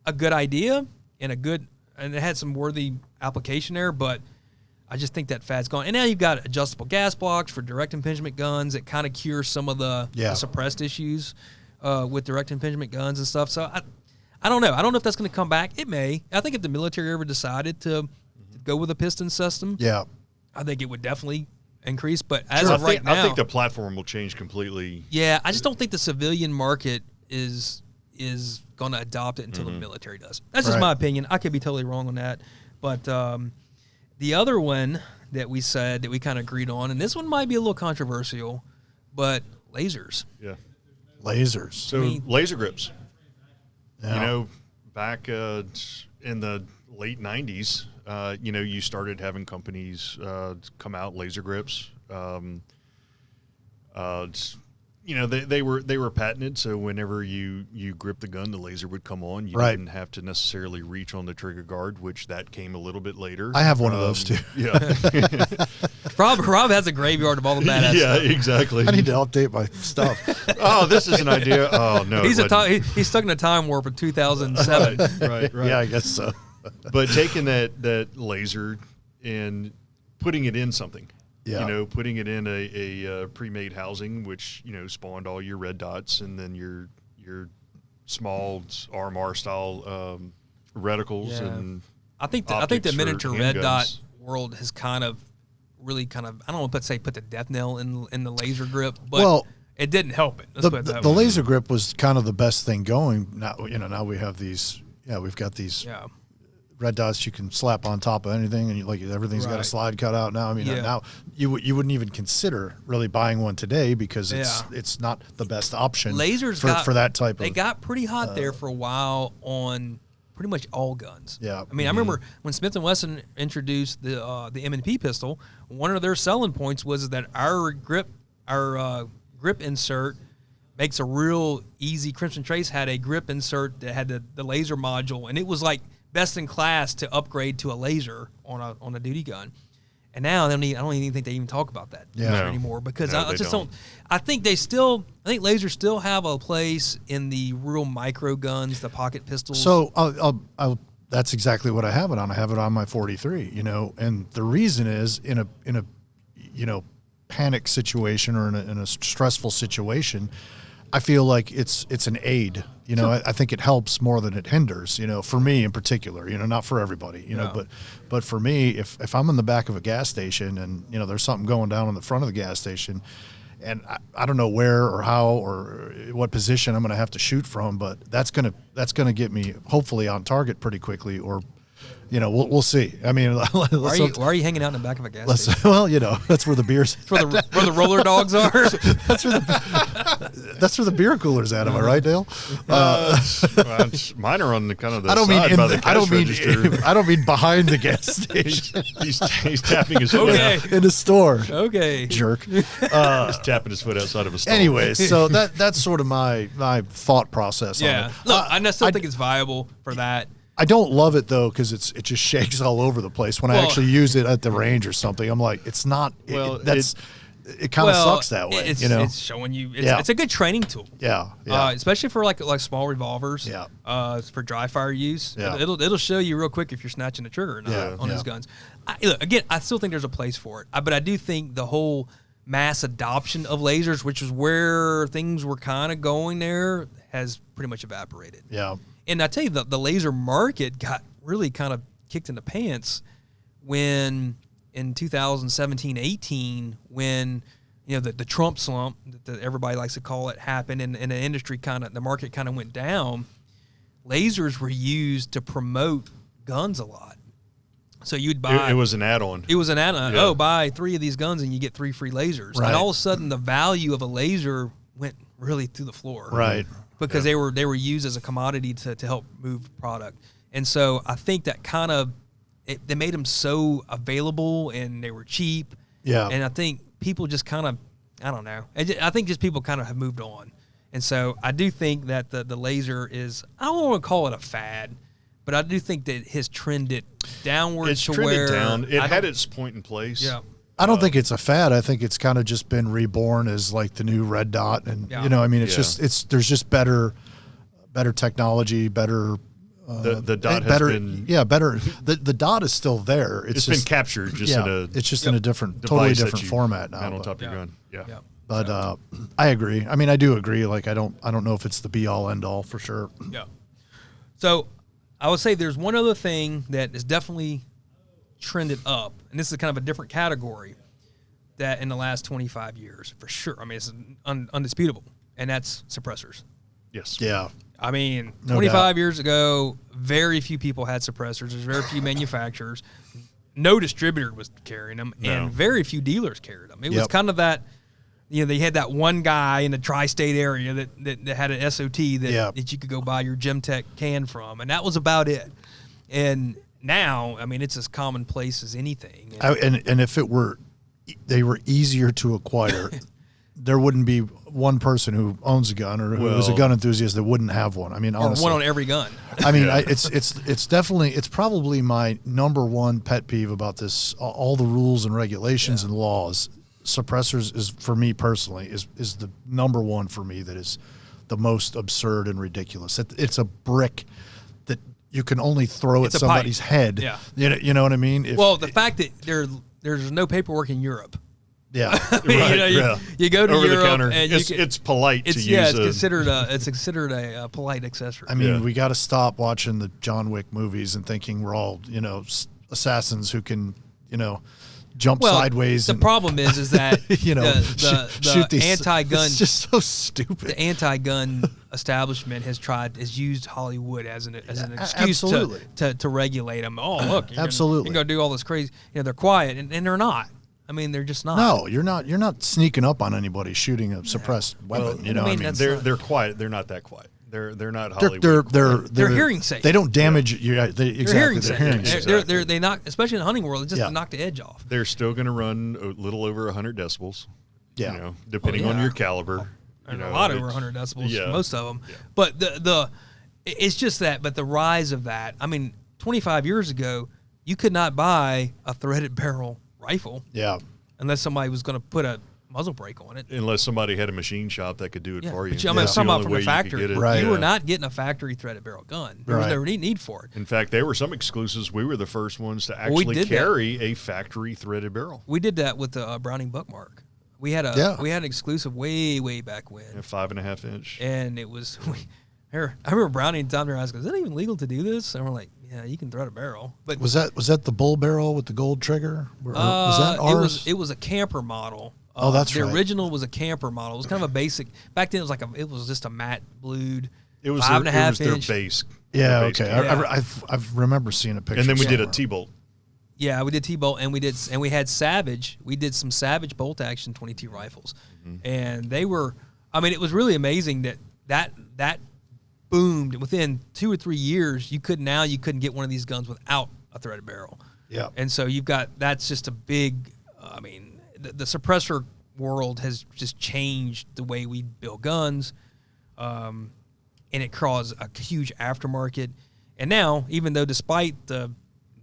B: a good idea and it had some worthy application there, but I just think that fad's gone. And now you've got adjustable gas blocks for direct impingement guns that kind of cure some of the suppressed issues with direct impingement guns and stuff. So I don't know. I don't know if that's going to come back. It may. I think if the military ever decided to go with a piston system, I think it would definitely increase. But as of right now,
C: I think the platform will change completely.
B: Yeah, I just don't think the civilian market is going to adopt it until the military does. That's just my opinion. I could be totally wrong on that. But the other one that we said that we kind of agreed on, and this one might be a little controversial, but lasers.
C: Yeah.
A: Lasers.
C: So laser grips.
A: Yeah.
C: Back in the late 90s, you started having companies come out, laser grips. They were patented, so whenever you grip the gun, the laser would come on. You didn't have to necessarily reach on the trigger guard, which that came a little bit later.
A: I have one of those too.
C: Yeah.
B: Rob has a graveyard of all the badass stuff.
C: Exactly.
A: I need to update my stuff.
C: Oh, this is an idea. Oh no,
B: he's stuck in a time warp of 2007.
C: Right.
A: Yeah, I guess so.
C: But taking that laser and putting it in something.
A: Yeah.
C: Putting it in a pre-made housing, which, spawned all your red dots, and then your small RMR style reticles.
B: Yeah.
C: And
B: I think the miniature red dot world has kind of really kind of, I don't want to say put the death nail in the laser grip, but it didn't help it. Let's put it that
A: the
B: way.
A: laser grip was kind of the best thing going. Now, now we have these, we've got these red dots you can slap on top of anything, and everything's got a slide cut out now. I mean, now you wouldn't even consider really buying one today because it's not the best option.
B: Lasers
A: for that type
B: they got pretty hot there for a while on pretty much all guns.
A: Yeah.
B: I mean, I remember when Smith & Wesson introduced the M&P pistol, one of their selling points was that our grip insert makes a real easy. Crimson Trace had a grip insert that had the laser module, and it was like best in class to upgrade to a laser on a duty gun. And now I don't even think they even talk about that anymore because I just don't. I think lasers still have a place in the real micro guns, the pocket pistols.
A: So I'll that's exactly what I have it on. I have it on my 43. And the reason is in a panic situation or in a stressful situation, I feel like it's an aid. I think it helps more than it hinders, for me in particular, not for everybody, but for me, if I'm in the back of a gas station and, there's something going down in the front of the gas station and I don't know where or how or what position I'm going to have to shoot from, but that's going to get me hopefully on target pretty quickly or, we'll see. I mean,
B: why are you hanging out in the back of a gas station?
A: Well, that's where the beer's.
B: Where the roller dogs are.
A: That's where the beer cooler's at. Am I right, Dale?
C: Mine are on the kind of the side by the cash register.
A: I don't mean behind the gas station.
C: he's tapping his foot out.
A: In the store.
B: Okay,
A: jerk.
C: He's tapping his foot outside of a store.
A: Anyways, so that's sort of my thought process.
B: Yeah.
A: On it.
B: Look, I still think it's viable for that.
A: I don't love it though because it just shakes all over the place when I actually use it at the range or something. I'm like, it's not. It kind of sucks that way.
B: It's showing you. It's a good training tool.
A: Yeah.
B: Especially for like small revolvers.
A: Yeah.
B: For dry fire use.
A: Yeah.
B: It'll show you real quick if you're snatching the trigger or not on these guns. Look, again, I still think there's a place for it, but I do think the whole mass adoption of lasers, which is where things were kind of going there, has pretty much evaporated.
A: Yeah.
B: And I tell you, the laser market got really kind of kicked in the pants when in 2017-18, when the Trump slump that everybody likes to call it happened, and the industry the market kind of went down. Lasers were used to promote guns a lot. So you'd buy.
C: It was an add-on.
B: It was an add-on. Yeah. Oh, buy 3 of these guns and you get 3 free lasers.
A: Right.
B: And all of a sudden, the value of a laser went really through the floor.
A: Right.
B: Because they were used as a commodity to help move product. And so I think that kind of they made them so available and they were cheap.
A: Yeah.
B: And I think people just kind of, I don't know. I think just people kind of have moved on. And so I do think that the laser is, I don't want to call it a fad, but I do think that it has trended downwards.
C: It's
B: to
C: trended
B: where
C: down. It had its point in place.
B: Yeah.
A: I don't think it's a fad. I think it's kind of just been reborn as like the new red dot, and it's just there's just better technology, better.
C: The dot
A: better,
C: has been
A: better. The dot is still there.
C: It's been captured just in a.
A: It's just in a totally different format now.
C: On top of your gun. Yeah.
A: But I agree. I mean, I do agree. Like I don't know if it's the be all end all for sure.
B: Yeah. So I would say there's one other thing that is definitely trended up, and this is kind of a different category, that in the last 25 years, for sure. I mean, it's undisputable, and that's suppressors.
C: Yes.
A: Yeah.
B: I mean,
A: No
B: 25
A: doubt.
B: years ago, very few people had suppressors. There's very few manufacturers. No distributor was carrying them, and very few dealers carried them. It was kind of that, they had that one guy in the tri-state area that had an SOT that you could go buy your Gemtech can from, and that was about it. And now, I mean, it's as commonplace as anything.
A: And if they were easier to acquire, there wouldn't be one person who owns a gun or who is a gun enthusiast that wouldn't have one. I mean, honestly,
B: or one on every gun.
A: I mean, it's probably my number one pet peeve about this. All the rules and regulations and laws, suppressors is, for me personally, is the number one for me that is the most absurd and ridiculous. It's a brick that you can only throw at somebody's head.
B: Yeah.
A: You know what I mean?
B: The fact that there's no paperwork in Europe.
A: Yeah.
B: You go to
C: over
B: Europe
C: the counter.
B: and
C: It's polite to use.
B: It's considered a polite accessory.
A: I mean, we got to stop watching the John Wick movies and thinking we're all, assassins who can, jump sideways.
B: The problem is that
A: you know,
B: the anti-gun.
A: It's just so stupid.
B: The anti-gun establishment has used Hollywood as an excuse to regulate them. Oh, look, you're gonna do all this crazy. They're quiet, and they're not. I mean, they're just not.
A: No, you're not. You're not sneaking up on anybody shooting a suppressed weapon.
C: They're quiet. They're not that quiet. They're not Hollywood.
B: They're hearing safe.
A: They don't damage you.
B: They're hearing safe. They knock, especially in the hunting world, just to knock the edge off.
C: They're still going to run a little over 100 decibels.
A: Yeah,
C: depending on your caliber.
B: A lot over 100 decibels. Most of them. Yeah. But it's just that. But the rise of that. I mean, 25 years ago, you could not buy a threaded barrel rifle.
A: Yeah.
B: Unless somebody was going to put a muzzle brake on it.
C: Unless somebody had a machine shop that could do it for you.
B: But I'm talking about from the factory. You were not getting a factory threaded barrel gun. There was no need for it.
C: In fact, there were some exclusives. We were the first ones to actually carry a factory threaded barrel.
B: We did that with the Browning Buckmark. We had an exclusive way back when.
C: 5.5 inch.
B: And it was I remember Browning down there asking, "Is it even legal to do this?" And we're like, "Yeah, you can thread a barrel." But
A: was that the bull barrel with the gold trigger? Was that ours?
B: It was a camper model.
A: That's
B: right.
A: The
B: original was a camper model. It was kind of a basic. Back then, it was just a matte blued.
C: It was
B: 5.5
C: their
B: inch.
C: base.
A: Yeah, okay. Yeah. I remember seeing a picture.
C: And then we did a T-bolt.
B: Yeah, we did T-bolt, and we had Savage. We did some Savage bolt action 22 rifles, and they were. I mean, it was really amazing that boomed within 2 or 3 years. You couldn't get one of these guns without a threaded barrel.
A: Yeah,
B: and so that's just a big. I mean, the suppressor world has just changed the way we build guns, and it caused a huge aftermarket. And now, even though despite the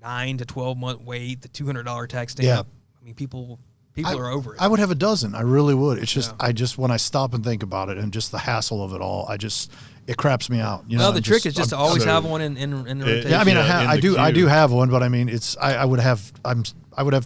B: 9 to 12 month wait, the $200 tax stamp, I mean, people are over it.
A: I would have a dozen. I really would. It's just when I stop and think about it and just the hassle of it all, it craps me out.
B: The trick is just to always have one in rotation.
A: Yeah, I mean, I do have one, but I mean, I would have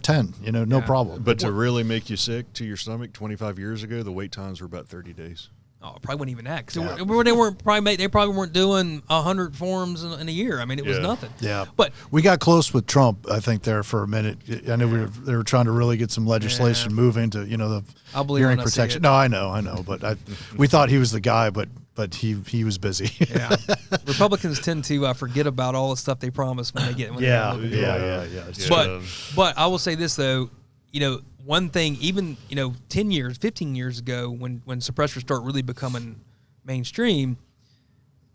A: 10. No problem.
C: But to really make you sick to your stomach, 25 years ago, the wait times were about 30 days.
B: Oh, probably wasn't even that. Cause they probably weren't doing 100 forms in a year. I mean, it was nothing.
A: Yeah,
B: but
A: we got close with Trump, I think, there for a minute. I know they were trying to really get some legislation moving to the hearing protection. No, I know, but we thought he was the guy, but he was busy.
B: Yeah, Republicans tend to forget about all the stuff they promise when they get. But I will say this though, one thing, even 10 years, 15 years ago, when suppressors start really becoming mainstream,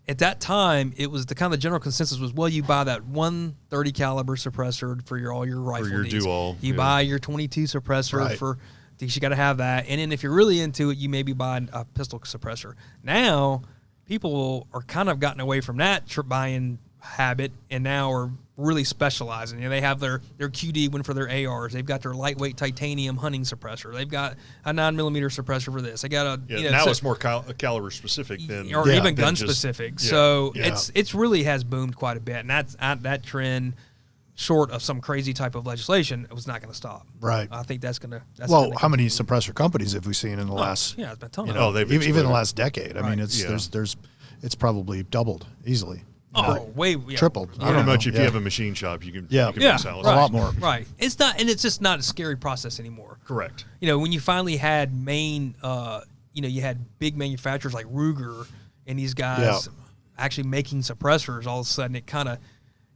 B: at that time it was the kind of general consensus was, well, you buy that 130 caliber suppressor for all your rifle
C: for your
B: needs.
C: Dual,
B: you buy your 22 suppressor for. You got to have that, and then if you're really into it, you maybe buy a pistol suppressor. Now, people are kind of gotten away from that buying habit, and now are really specializing. They have their QD one for their ARs. They've got their lightweight titanium hunting suppressor. They've got a 9mm suppressor for this. They got
C: now it's more caliber specific than
B: even gun specific. Yeah. So it's really has boomed quite a bit, and that trend, short of some crazy type of legislation, it was not going to stop.
A: Right.
B: I think that's going to.
A: Well, how many suppressor companies have we seen in the last?
B: Yeah, it's been a ton.
A: Even the last decade. I mean, it's probably doubled easily. Tripled.
C: Pretty much. If you have a machine shop, you can
A: a lot more.
B: Right. It's not, and it's just not a scary process anymore.
C: Correct.
B: When you finally had you had big manufacturers like Ruger and these guys actually making suppressors. All of a sudden, it kind of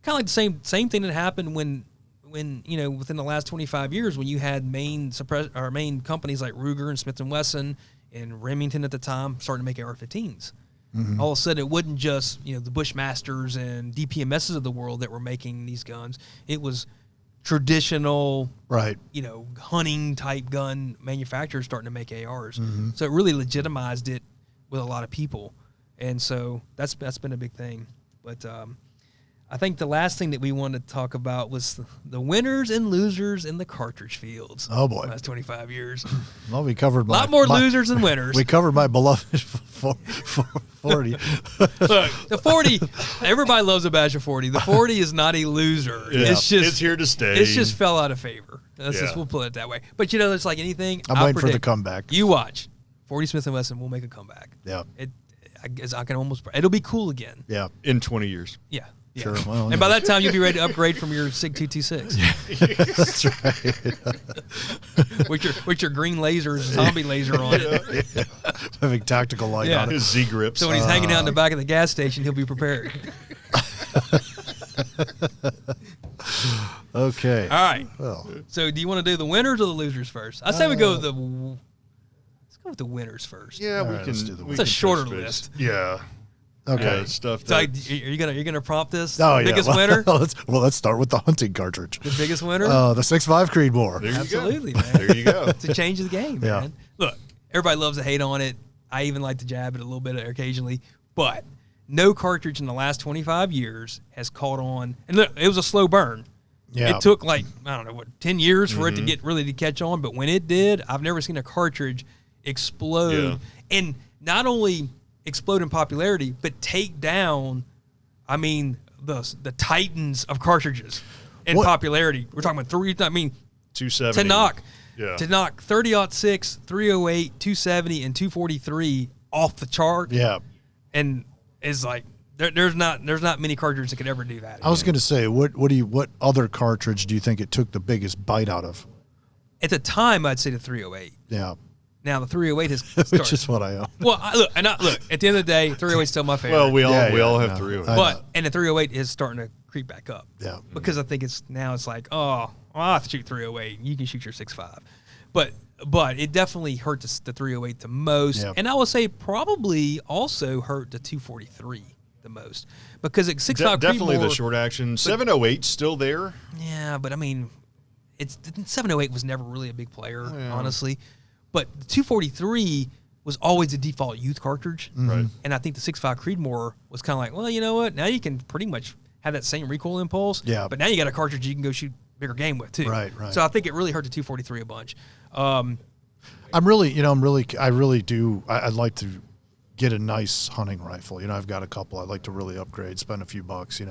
B: like the same thing that happened when within the last 25 years, when you had main companies like Ruger and Smith & Wesson and Remington at the time starting to make AR-15s. Mm-hmm. All of a sudden, it wasn't just the Bushmasters and DPMSs of the world that were making these guns. It was traditional, hunting type gun manufacturers starting to make ARs. Mm-hmm. So it really legitimized it with a lot of people, and so that's been a big thing. But I think the last thing that we wanted to talk about was the winners and losers in the cartridge fields.
A: Oh boy,
B: the last 25 years.
A: Well, we covered
B: a lot more losers than winners.
A: We covered my beloved 40.
B: Look, the 40. Everybody loves a badge of 40. The 40 is not a loser.
C: Yeah. It's here to stay.
B: It's just fell out of favor. We'll put it that way. But it's like anything.
A: I'm waiting for the comeback.
B: You watch. 40 Smith & Wesson will make a comeback.
A: Yeah.
B: I guess I can almost. It'll be cool again.
A: Yeah.
C: In 20 years.
B: Yeah. Yeah.
A: Sure. Well,
B: and by that time, you'll be ready to upgrade from your SIG 226.
A: That's right.
B: with your green lasers, zombie laser on it.
A: Having tactical light on it.
C: His Z grips.
B: So when he's hanging out in the back of the gas station, he'll be prepared.
A: Okay.
B: All right.
A: Well,
B: So do you want to do the winners or the losers first? I say we go with let's go with the winners first.
C: Yeah,
A: All
C: we
A: right,
C: can.
A: let's do the
C: we
B: It's a
C: can
B: shorter
C: touch base.
B: list.
C: Yeah.
A: okay.
C: Yeah, stuff
B: So
C: that.
B: are you gonna prompt this?
A: Oh,
B: The
A: yeah.
B: biggest
A: Well,
B: winner?
A: let's start with the hunting cartridge.
B: The biggest winner?
A: The 6.5 Creedmoor.
C: There you
B: Absolutely,
C: go.
B: man.
C: There you go.
B: It's a change of the game,
A: Yeah.
B: man. Look, everybody loves to hate on it. I even like to jab it a little bit occasionally, but no cartridge in the last 25 years has caught on. And look, it was a slow burn.
A: Yeah.
B: It took 10 years for it to get really to catch on, but when it did, I've never seen a cartridge explode.
C: Yeah.
B: And not only explode in popularity, but take down, the titans of cartridges in popularity. We're talking about
C: 270.
B: to knock
C: Yeah.
B: 30-06, 308, 270, and 243 off the chart.
A: Yeah.
B: And it's like there's not many cartridges that could ever do that.
A: I was going to say, what other cartridge do you think it took the biggest bite out of?
B: At the time, I'd say the 308.
A: Yeah.
B: Now the 308 has started.
A: Which is what I own.
B: Well, look. At the end of the day, 308 is still my favorite.
C: Well, we all have
A: yeah.
C: 308.
B: but the 308 is starting to creep back up.
A: Yeah.
B: Because I think it's like, I have to shoot 308. You can shoot your 6.5. But it definitely hurt the 308 the most.
A: Yep.
B: And I would say probably also hurt the 243 the most. Because at 6.5
C: definitely
B: Creedmoor,
C: the short action. 708 still there.
B: yeah, but it's 708 was never really a big player, honestly. But the 243 was always a default youth cartridge.
C: Right.
B: And I think the 6.5 Creedmoor was kind of like, well, you know what? Now you can pretty much have that same recoil impulse.
A: Yeah.
B: But now you got a cartridge you can go shoot bigger game with too.
A: Right.
B: So I think it really hurt the 243 a bunch.
A: I'd like to get a nice hunting rifle. I've got a couple. I'd like to really upgrade, spend a few bucks,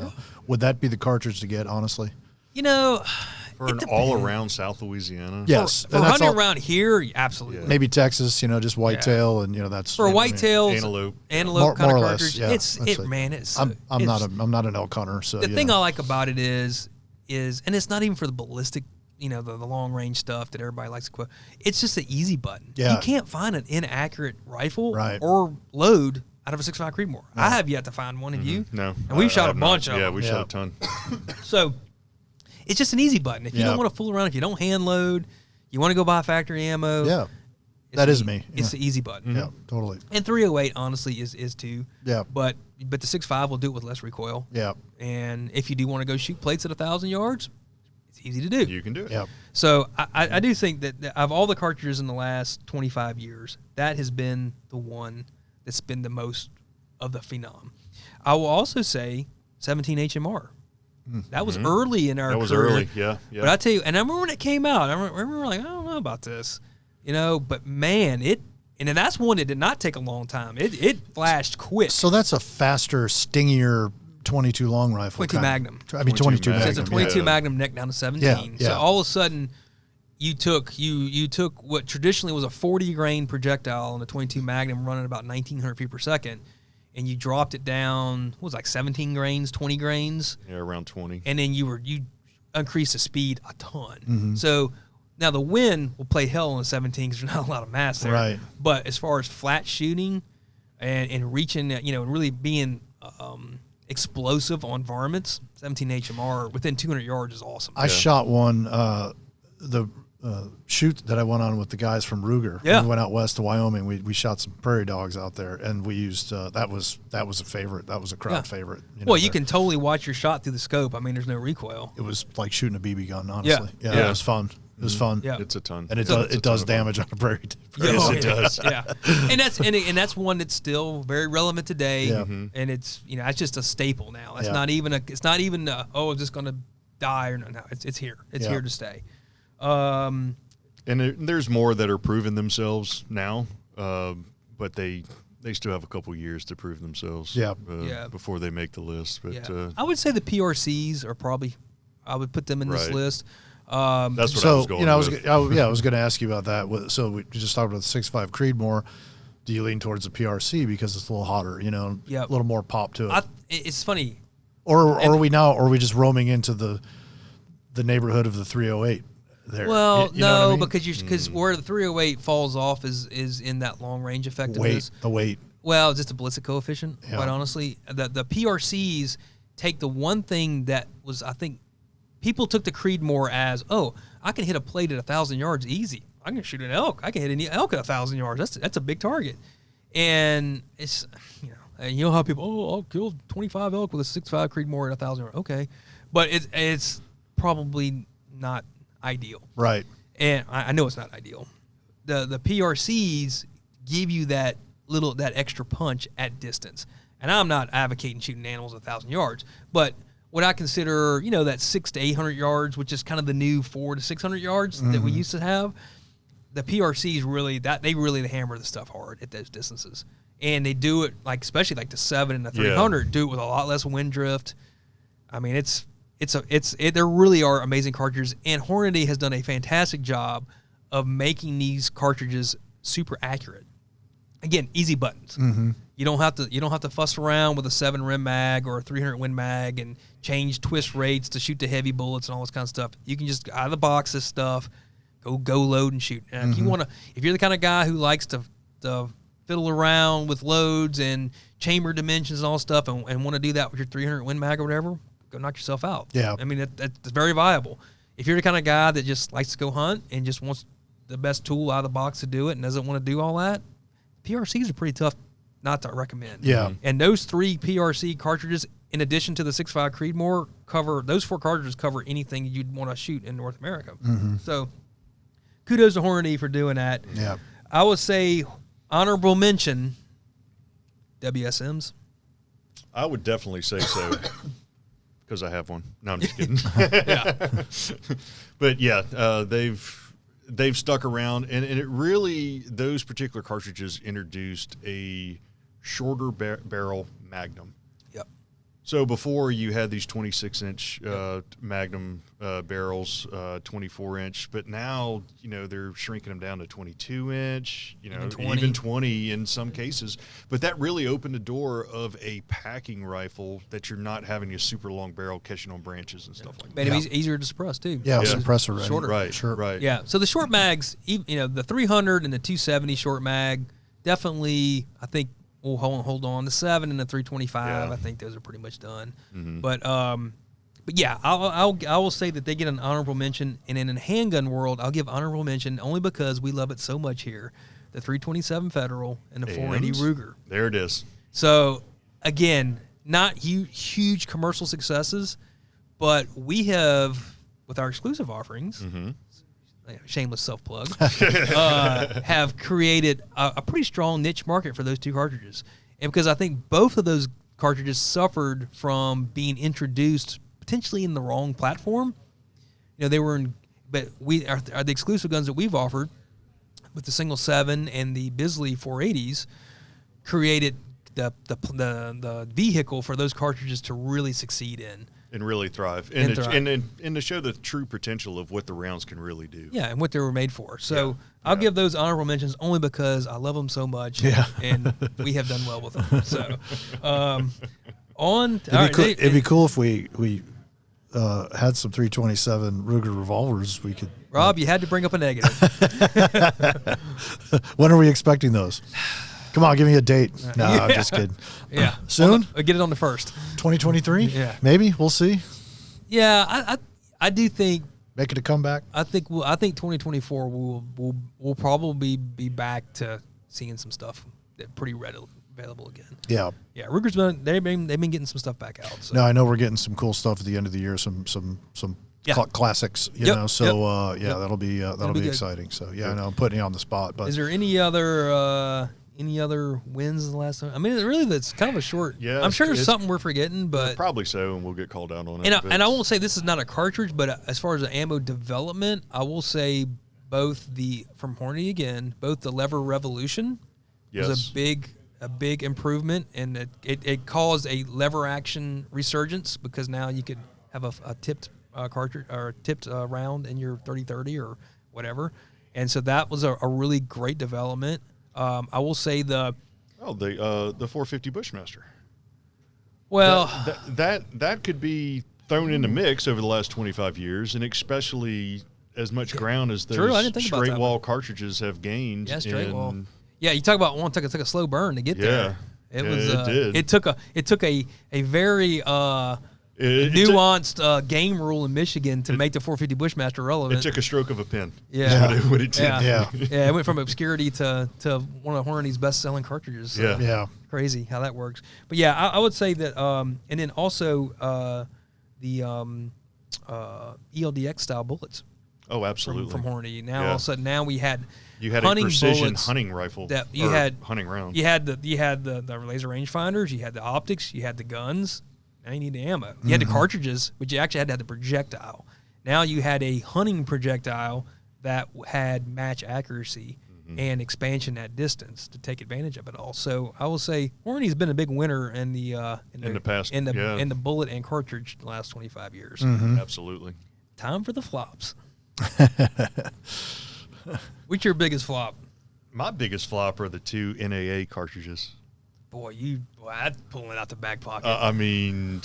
A: Would that be the cartridge to get, honestly?
C: For an all-around South Louisiana.
A: Yes.
B: For hunting around here, absolutely.
A: Maybe Texas, just whitetail, and that's
B: For whitetails,
C: Antelope.
B: antelope kind
A: More
B: of
A: or less,
B: cartridge.
A: yeah. I'm not an elk hunter, so
B: the thing I like about it is, and it's not even for the ballistic, the long range stuff that everybody likes to quote. It's just an easy button.
A: Yeah.
B: You can't find an inaccurate rifle
A: Right.
B: or load out of a 6.5 Creedmoor. I have yet to find one. Have you?
C: No.
B: And we've
C: I
B: shot a
C: have
B: bunch
C: not.
B: of
C: Yeah,
B: them.
C: we shot a ton.
B: So it's just an easy button. If you don't want to fool around, if you don't hand load, you want to go buy factory ammo.
A: yeah,
B: it's
A: that is
B: the-
A: me.
B: It's the easy button.
A: Yeah, totally.
B: And 308 honestly is too.
A: Yeah.
B: But the 6.5 will do it with less recoil.
A: Yeah,
B: And if you do want to go shoot plates at 1,000 yards, it's easy to do.
C: You can do it.
A: yeah.
B: So I do think that of all the cartridges in the last 25 years, that has been the one that's been the most of the phenom. I will also say 17 HMR. That was early in our
C: That was
B: career.
C: early. Yeah.
B: But I tell you, and I remember when it came out, I remember like, I don't know about this, but man, and then that's one that did not take a long time. It flashed quick.
A: So that's a faster, stingier 22 long rifle.
B: 22 Magnum.
A: 22
C: 22
A: Magnum.
B: So it's a 22
C: yeah.
B: Magnum neck down to 17.
A: Yeah,
B: So
A: yeah.
B: all of a sudden, you took what traditionally was a 40 grain projectile on a 22 Magnum running about 1,900 feet per second, and you dropped it down. What was it, like 17 grains, 20 grains,
C: Yeah, around 20.
B: and then you increased the speed a ton.
A: Mm-hmm.
B: So now the wind will play hell on a 17 because there's not a lot of mass there.
A: Right.
B: But as far as flat shooting and reaching, and really being explosive on varmints, 17 HMR within 200 yards is awesome.
A: I shot one, the shoot that I went on with the guys from Ruger.
B: Yeah.
A: We went out west to Wyoming. We shot some prairie dogs out there, and we used that was a favorite. That was a crowd favorite.
B: Well, you can totally watch your shot through the scope. I mean, there's no recoil.
A: It was like shooting a BB gun, honestly.
B: Yeah.
A: Yeah, it was fun. It was fun.
B: Yeah.
C: It's a ton.
A: And it
C: It's a
A: does
C: ton of
A: damage on a prairie.
C: Yes, it does.
B: Yeah, and that's one that's still very relevant today.
A: Yeah.
B: And it's it's just a staple now. It's
A: Yeah.
B: not even I'm just gonna die or no. It's here. It's
A: Yeah.
B: here to stay.
C: And there's more that are proving themselves now, but they still have a couple years to prove themselves.
A: Yeah.
C: Before they make the list. But
B: Yeah. I would say the PRCs are probably. I would put them in this
C: Right.
B: list.
C: that's what
A: So
C: I was going
A: I
C: with.
A: was going to ask you about that. So we just talked about the 6.5 Creedmoor. Do you lean towards the PRC because it's a little hotter?
B: Yep.
A: A little more pop to it.
B: It's funny.
A: Or are we just roaming into the neighborhood of the 308 there?
B: Well,
A: you know what I mean?
B: because where the 308 falls off is in that long range effectiveness.
A: The weight.
B: Well, just a ballistic coefficient, quite honestly. The PRCs take the one thing that was, I think, people took the Creedmoor as, oh, I can hit a plate at 1,000 yards easy. I can shoot an elk. I can hit an elk at 1,000 yards. That's a big target. And it's, you know how people, I'll kill 25 elk with a 6.5 Creedmoor at 1,000 yards. Okay. But it's probably not ideal.
A: Right.
B: And I know it's not ideal. The PRCs give you that extra punch at distance. And I'm not advocating shooting animals at 1,000 yards, but what I consider, that 600 to 800 yards, which is kind of the new 400 to 600 yards that we used to have, the PRCs really hammer the stuff hard at those distances. And they do it especially the 7 and the 300, do it with a lot less wind drift. I mean, there really are amazing cartridges, and Hornady has done a fantastic job of making these cartridges super accurate. Again, easy buttons.
A: Mm-hmm.
B: You don't have to fuss around with a 7 rim mag or a 300 Win mag and change twist rates to shoot the heavy bullets and all this kind of stuff. You can just out of the box this stuff, go load and shoot. And if you're the kind of guy who likes to fiddle around with loads and chamber dimensions and all stuff, and want to do that with your 300 Win mag or whatever, go knock yourself out.
A: Yeah,
B: I mean that's very viable. If you're the kind of guy that just likes to go hunt and just wants the best tool out of the box to do it and doesn't want to do all that, PRCs are pretty tough not to recommend.
A: Yeah.
B: And those 3 PRC cartridges, in addition to the 6.5 Creedmoor, those 4 cartridges cover anything you'd want to shoot in North America.
A: Mm-hmm.
B: So kudos to Hornady for doing that.
A: Yeah.
B: I would say honorable mention, WSMs.
C: I would definitely say so. Because I have one. No, I'm just kidding. But yeah, they've stuck around, and it really, those particular cartridges introduced a shorter barrel Magnum.
B: Yep.
C: So before you had these 26-inch Magnum barrels, 24-inch, but now they're shrinking them down to 22-inch, even 20 in some cases. But that really opened the door of a packing rifle that you're not having a super long barrel catching on branches and stuff like that.
B: Made it easier to suppress too.
A: Yeah, suppressor ready.
B: Shorter.
C: Right.
A: Sure.
C: Right.
B: Yeah. So the short mags, the 300 and the 270 short mag, definitely, I think. We'll hold on. The 7 and the 325, I think those are pretty much done. Mm-hmm. But yeah, I will say that they get an honorable mention. And in the handgun world, I'll give honorable mention only because we love it so much here. The 327 Federal and the 480 Ruger.
C: There it is.
B: So again, not huge commercial successes, but we have, with our exclusive offerings. Mm-hmm. Shameless self-plug, have created a pretty strong niche market for those 2 cartridges. And because I think both of those cartridges suffered from being introduced potentially in the wrong platform. They were in, but we are the exclusive guns that we've offered with the single 7 and the Bisley 480s created the vehicle for those cartridges to really succeed in.
C: And really thrive. And to show the true potential of what the rounds can really do.
B: Yeah, and what they were made for. So I'll give those honorable mentions only because I love them so much.
A: Yeah.
B: And we have done well with them. So
A: it'd be cool if we had some 327 Ruger revolvers. We could.
B: Rob, you had to bring up a negative.
A: When are we expecting those? Come on, give me a date. No, I'm just kidding.
B: Yeah.
A: Soon?
B: I'll get it on the 1st.
A: 2023?
B: Yeah.
A: Maybe. We'll see.
B: Yeah, I do think.
A: Make it a comeback?
B: I think 2024 we'll probably be back to seeing some stuff that pretty readily available again.
A: Yeah.
B: Yeah, Ruger's they've been getting some stuff back out. So.
A: No, I know we're getting some cool stuff at the end of the year, some classics, you know. So that'll be exciting. So I know I'm putting you on the spot, but
B: is there any other wins the last time? I mean, really, that's kind of a short.
C: Yeah,
B: I'm sure there's something we're forgetting, but
C: probably so, and we'll get called out on it.
B: And I won't say this is not a cartridge, but as far as the ammo development, I will say both from Hornady again, both the Lever Revolution was a big improvement, and it caused a lever action resurgence because now you could have a tipped cartridge or a tipped round in your 30-30 or whatever, and so that was a really great development. I will say the
C: 450 Bushmaster.
B: Well,
C: that could be thrown in the mix over the last 25 years, and especially as much ground as those straight wall cartridges have gained.
B: Yeah, straight wall. Yeah, you talk about one took a slow burn to get there. It was.
C: It did.
B: It took a very nuanced game rule in Michigan to make the 450 Bushmaster relevant.
C: It took a stroke of a pen.
B: Yeah,
C: what it did.
B: Yeah. It went from obscurity to one of Hornady's best-selling cartridges. So crazy how that works. But yeah, I would say that, and then also the ELDX style bullets.
C: Oh, absolutely.
B: From Hornady. Now all of a sudden, we had
C: a precision hunting rifle
B: that you had
C: hunting rounds.
B: You had the laser rangefinders. You had the optics. You had the guns. Now you need the ammo. You had the cartridges, but you actually had to have the projectile. Now you had a hunting projectile that had match accuracy and expansion at distance to take advantage of it all. So I will say Hornady's been a big winner in the bullet and cartridge the last 25 years.
C: Absolutely.
B: Time for the flops. What's your biggest flop?
C: My biggest flop are the 2 NAA cartridges.
B: Boy, that's pulling out the back pocket.
C: I mean,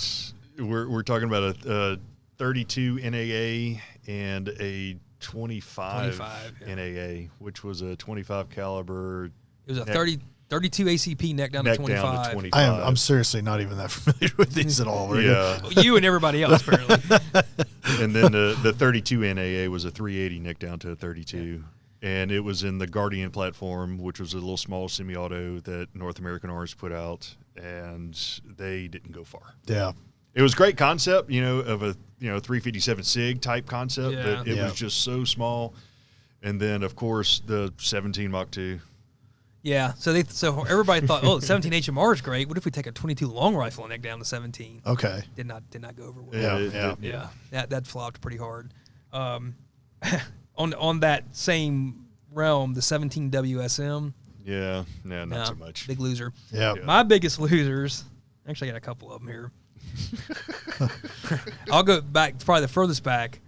C: we're talking about a 32 NAA and a 25 NAA, which was a 25 caliber.
B: It was a 32 ACP neck down to 25.
A: I'm seriously not even that familiar with these at all.
C: Yeah.
B: You and everybody else, apparently.
C: And then the 32 NAA was a 380 neck down to a 32. Yeah. And it was in the Guardian platform, which was a little small semi-auto that North American Arms put out, and they didn't go far.
A: Yeah.
C: It was a great concept, of a 357 SIG type concept, but it was just so small. And then, of course, the 17 Mach 2.
B: Yeah, so everybody thought, the 17 HMR is great. What if we take a 22 long rifle and neck down to 17?
A: Okay.
B: Did not go over well.
C: Yeah.
B: That flopped pretty hard. On that same realm, the 17 WSM.
C: Yeah, not so much.
B: Big loser.
A: Yeah.
B: My biggest losers. Actually, I got a couple of them here. I'll go back, probably the furthest back,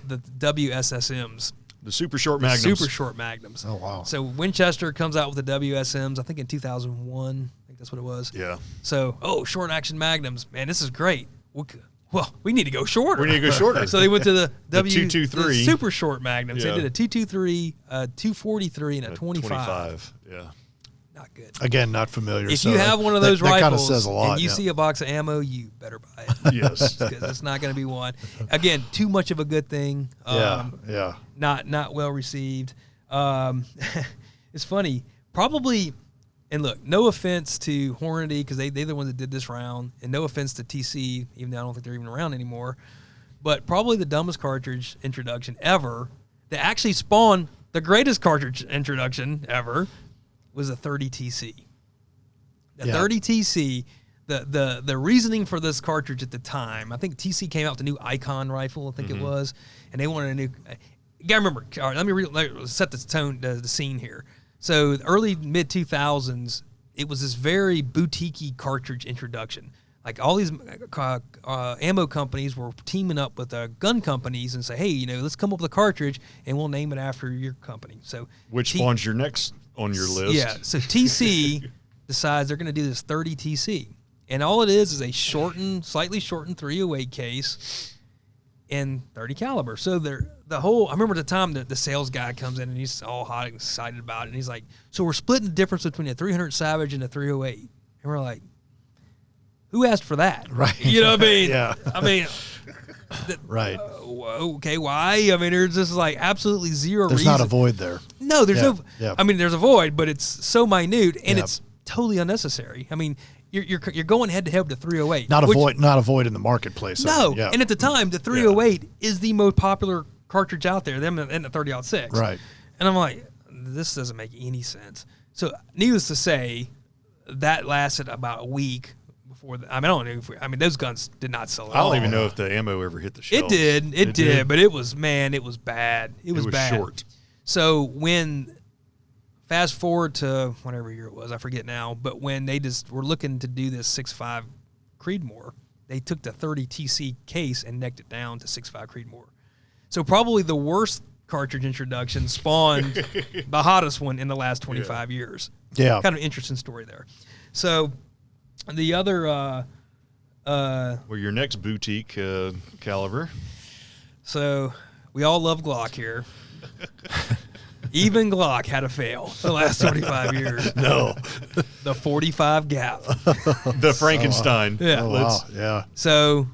B: the WSSMs.
C: The super short magnums.
A: Oh, wow.
B: So Winchester comes out with the WSMs, I think in 2001. I think that's what it was.
C: Yeah.
B: So, short action magnums. Man, this is great. Well, we need to go shorter.
C: We need to go shorter.
B: So they went to the
C: 223.
B: The super short magnums. Yeah. They did a 223, a 243, and a 25.
C: Yeah.
B: Not good.
A: Again, not familiar.
B: If you have one of those rifles
A: that kind of says a lot,
B: and you see a box of ammo, you better buy it.
C: Yes.
B: Because it's not going to be one. Again, too much of a good thing. Not well received. It's funny. Probably, and look, no offense to Hornady, because they're the ones that did this round, and no offense to TC, even though I don't think they're even around anymore, but probably the dumbest cartridge introduction ever that actually spawned the greatest cartridge introduction ever was a 30 TC. The 30 TC, the reasoning for this cartridge at the time, I think TC came out with the new Icon rifle, I think it was, and they wanted a new. You gotta remember. All right, let me set the tone, the scene here. So early mid 2000s, it was this very boutique-y cartridge introduction. Like all these ammo companies were teaming up with gun companies and say, hey, let's come up with a cartridge and we'll name it after your company. So
C: which spawns your next on your list.
B: Yeah. So TC decides they're going to do this 30 TC, and all it is a slightly shortened 308 case in 30 caliber. So I remember the time that the sales guy comes in and he's all hot and excited about it, and he's like, so we're splitting the difference between a 300 Savage and a 308, and we're like, who asked for that?
A: Right.
B: You know what I mean?
A: Yeah.
B: I mean,
A: right.
B: Okay, why? I mean, there's just like absolutely zero reason.
A: There's not a void there.
B: No, there's no.
A: Yeah.
B: I mean, there's a void, but it's so minute and it's totally unnecessary. I mean, you're going head to head with the 308.
A: Not a void in the marketplace.
B: No, and at the time, the 308 is the most popular cartridge out there. Them and the 30-06.
A: Right.
B: And I'm like, this doesn't make any sense. So, needless to say, that lasted about a week. I don't know. Those guns did not sell at all.
C: I don't even know if the ammo ever hit the shelves.
B: It did, but it was bad. It was bad.
C: Short.
B: So fast forward to whatever year it was, I forget now, but when they just were looking to do this 6.5 Creedmoor, they took the 30 TC case and necked it down to 6.5 Creedmoor. So probably the worst cartridge introduction spawned the hottest one in the last 25 years.
A: Yeah.
B: Kind of interesting story there. So the other
C: Well, your next boutique caliber.
B: So we all love Glock here. Even Glock had a fail the last 25 years.
A: No.
B: The 45 gap.
C: The Frankenstein.
B: Yeah.
A: Oh, wow. Yeah.
B: So,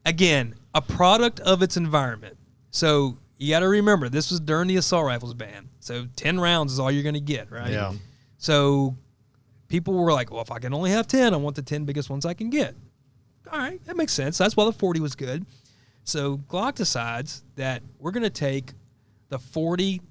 B: again, a product of its environment. So you got to remember, this was during the assault rifles ban. So 10 rounds is all you're going to get, right?
A: Yeah.
B: So people were like, well, if I can only have 10, I want the 10 biggest ones I can get. All right, that makes sense. That's why the 40 was good. So Glock decides that we're going to take the 40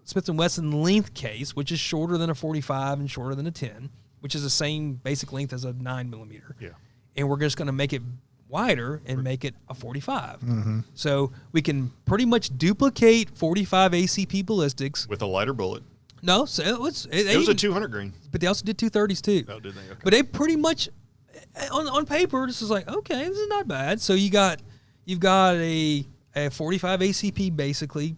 B: Smith & Wesson length case, which is shorter than a 45 and shorter than a 10, which is the same basic length as a 9mm.
C: Yeah.
B: And we're just going to make it wider and make it a 45. So we can pretty much duplicate 45 ACP ballistics.
C: With a lighter bullet.
B: No, so it was
C: a 200 grain.
B: but they also did 230s too.
C: Oh, did they? Okay.
B: But they pretty much on paper, this is like, okay, this is not bad. So you've got a 45 ACP basically,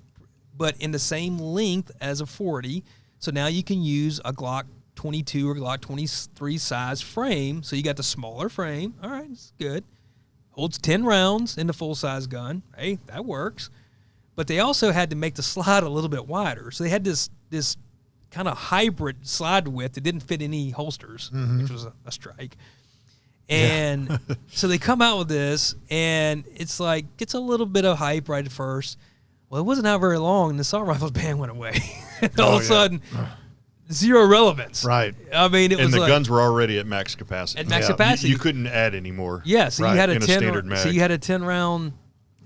B: but in the same length as a 40. So now you can use a Glock 22 or Glock 23 size frame. So you got the smaller frame. All right, it's good. Holds 10 rounds in the full-size gun. Hey, that works. But they also had to make the slide a little bit wider. So they had this kind of hybrid slide width that didn't fit any holsters, which was a strike. And so they come out with this, and it's like, gets a little bit of hype right at first. Well, it wasn't out very long, and the assault rifles ban went away. And all of a sudden, zero relevance.
A: Right.
B: I mean, it was
C: the
B: like,
C: guns were already at max capacity.
B: At max capacity.
C: You couldn't add any more.
B: Yeah, so you had a
C: in a
B: 10
C: standard mag.
B: So you had a 10 round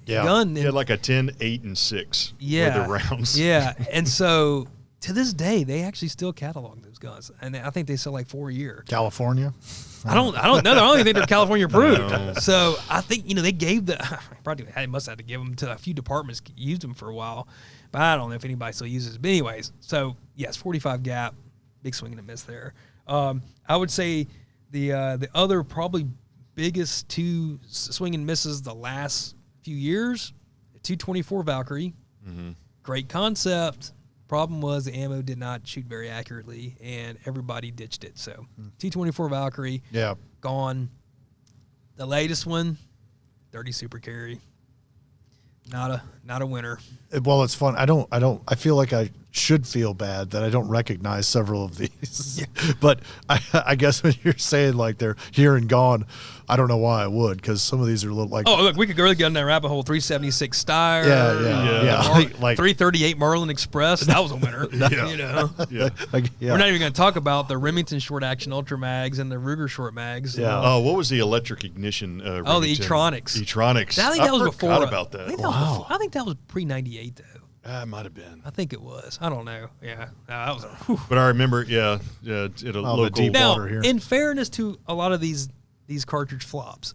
B: gun.
C: You had like a 10, 8, and 6 were the rounds.
B: Yeah. And so to this day, they actually still catalog those guns. And I think they sell like 4 a year.
A: California?
B: I don't know. I don't even think they're California approved.
C: No.
B: So I think, they gave they must have to give them to a few departments, used them for a while. But I don't know if anybody still uses it. But anyways, so yes, 45 gap, big swing and a miss there. I would say the other probably biggest two swing and misses the last few years, the 224 Valkyrie. Great concept. Problem was the ammo did not shoot very accurately, and everybody ditched it. So 224 Valkyrie, gone. The latest one, 30 Super Carry. Not a winner.
A: Well, it's fun. I feel like I should feel bad that I don't recognize several of these. But I guess when you're saying like they're here and gone, I don't know why I would, because some of these are a little like.
B: Oh, look, we could really get on that rabbit hole. 376 Steyr.
A: Yeah.
B: Like 338 Marlin Express. That was a winner. We're not even going to talk about the Remington short action ultra mags and the Ruger short mags.
C: Oh, what was the electric ignition?
B: The
C: Remington?
B: E-tronics.
C: E-tronics.
B: I think that was before.
C: About that.
B: I think that was pre-98 though.
C: It might have been.
B: I think it was. I don't know. Yeah, that was.
C: But I remember, at a local.
A: Deep water here.
B: In fairness to a lot of these cartridge flops,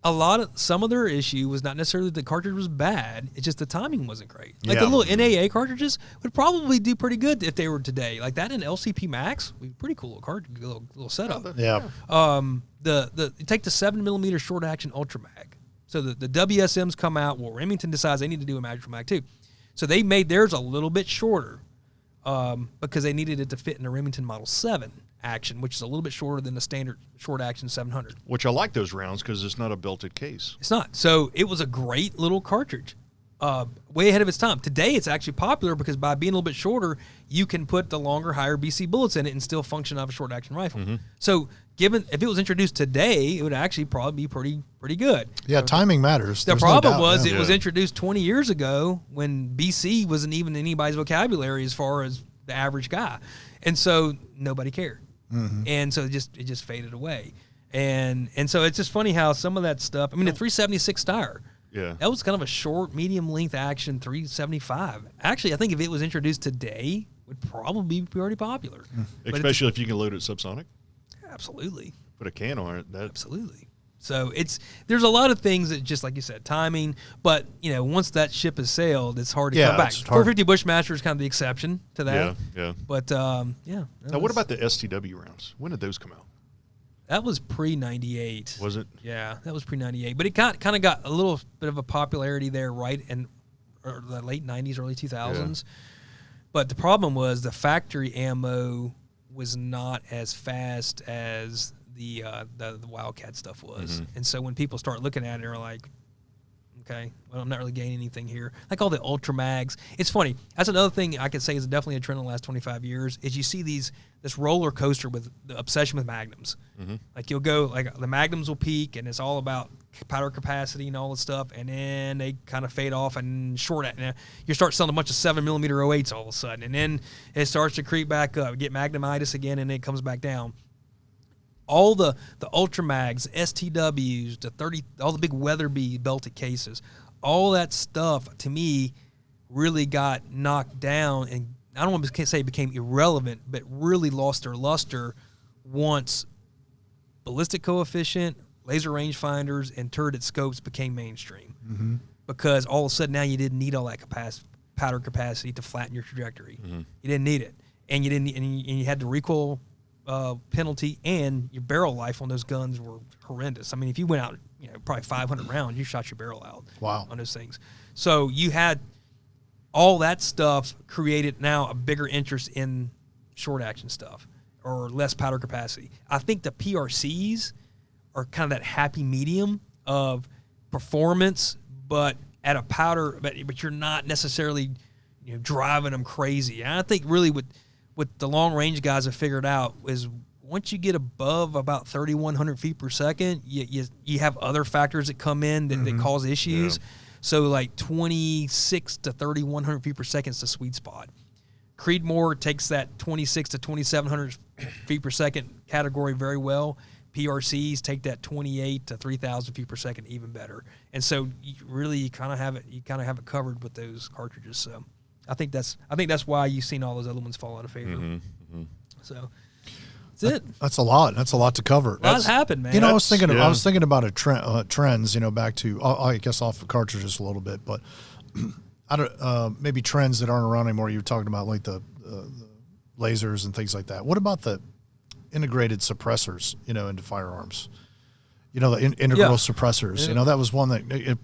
B: some of their issue was not necessarily the cartridge was bad. It's just the timing wasn't great. Like the little NAA cartridges would probably do pretty good if they were today. Like that in LCP Max would be pretty cool little cartridge, little setup.
A: Yeah.
B: You take the 7mm short action ultra mag. So the WSMs come out. Well, Remington decides they need to do a magic mag too. So they made theirs a little bit shorter because they needed it to fit in the Remington Model 7 action, which is a little bit shorter than the standard short action 700.
C: Which I like those rounds because it's not a belted case.
B: It's not. So it was a great little cartridge, way ahead of its time. Today it's actually popular because by being a little bit shorter, you can put the longer, higher BC bullets in it and still function off a short action rifle. So if it was introduced today, it would actually probably be pretty good.
A: Yeah, timing matters.
B: The problem was it was introduced 20 years ago when BC wasn't even in anybody's vocabulary as far as the average guy. And so nobody cared. And so it just faded away. And so it's just funny how some of that stuff, I mean, the 376 Steyr, that was kind of a short, medium length action 375. Actually, I think if it was introduced today, it would probably be pretty popular.
C: Especially if you can load it subsonic.
B: Absolutely.
C: Put a can on it.
B: Absolutely. So there's a lot of things that, just like you said, timing. But once that ship has sailed, it's hard to come back. 450 Bushmaster is kind of the exception to that.
C: Yeah.
B: But
C: Now, what about the STW rounds? When did those come out?
B: That was pre-98.
C: Was it?
B: Yeah, that was pre-98. But it kind of got a little bit of a popularity there, right in the late 90s, early 2000s. But the problem was the factory ammo was not as fast as the Wildcat stuff was. And so when people start looking at it, they're like, okay, well, I'm not really gaining anything here. Like all the Ultra Mags. It's funny. That's another thing I could say is definitely a trend in the last 25 years is you see this roller coaster with the obsession with Magnums. Like you'll go, like the Magnums will peak and it's all about powder capacity and all this stuff, and then they kind of fade off and and you start selling a bunch of 7mm 08s all of a sudden, and then it starts to creep back up, get Magnum-itis again, and then it comes back down. All the Ultra Mags, STWs, all the big Weatherby belted cases, all that stuff to me really got knocked down, and I don't want to say it became irrelevant, but really lost their luster once ballistic coefficient, laser rangefinders, and turreted scopes became mainstream. Because all of a sudden now you didn't need all that powder capacity to flatten your trajectory. You didn't need it, and you had the recoil penalty, and your barrel life on those guns were horrendous. I mean, if you went out, probably 500 rounds, you shot your barrel out.
A: Wow.
B: On those things. So you had all that stuff created now a bigger interest in short action stuff or less powder capacity. I think the PRCs are kind of that happy medium of performance, but at a powder, but you're not necessarily driving them crazy. And I think really what the long range guys have figured out is once you get above about 3,100 feet per second, you have other factors that come in that cause issues. Yeah. So like 26 to 3,100 feet per second is the sweet spot. Creedmoor takes that 26 to 2,700 feet per second category very well. PRCs take that 28 to 3,000 feet per second even better. And so you kind of have it covered with those cartridges. So I think that's why you've seen all those other ones fall out of favor. So that's it. That's a lot.
A: That's a lot to cover.
B: A lot's happened, man.
A: I was thinking about trends. Back to I guess off the cartridges a little bit, but I don't maybe trends that aren't around anymore. You were talking about like the lasers and things like that. What about the integrated suppressors? Into firearms. The integral suppressors.
B: Yeah.
A: That was one that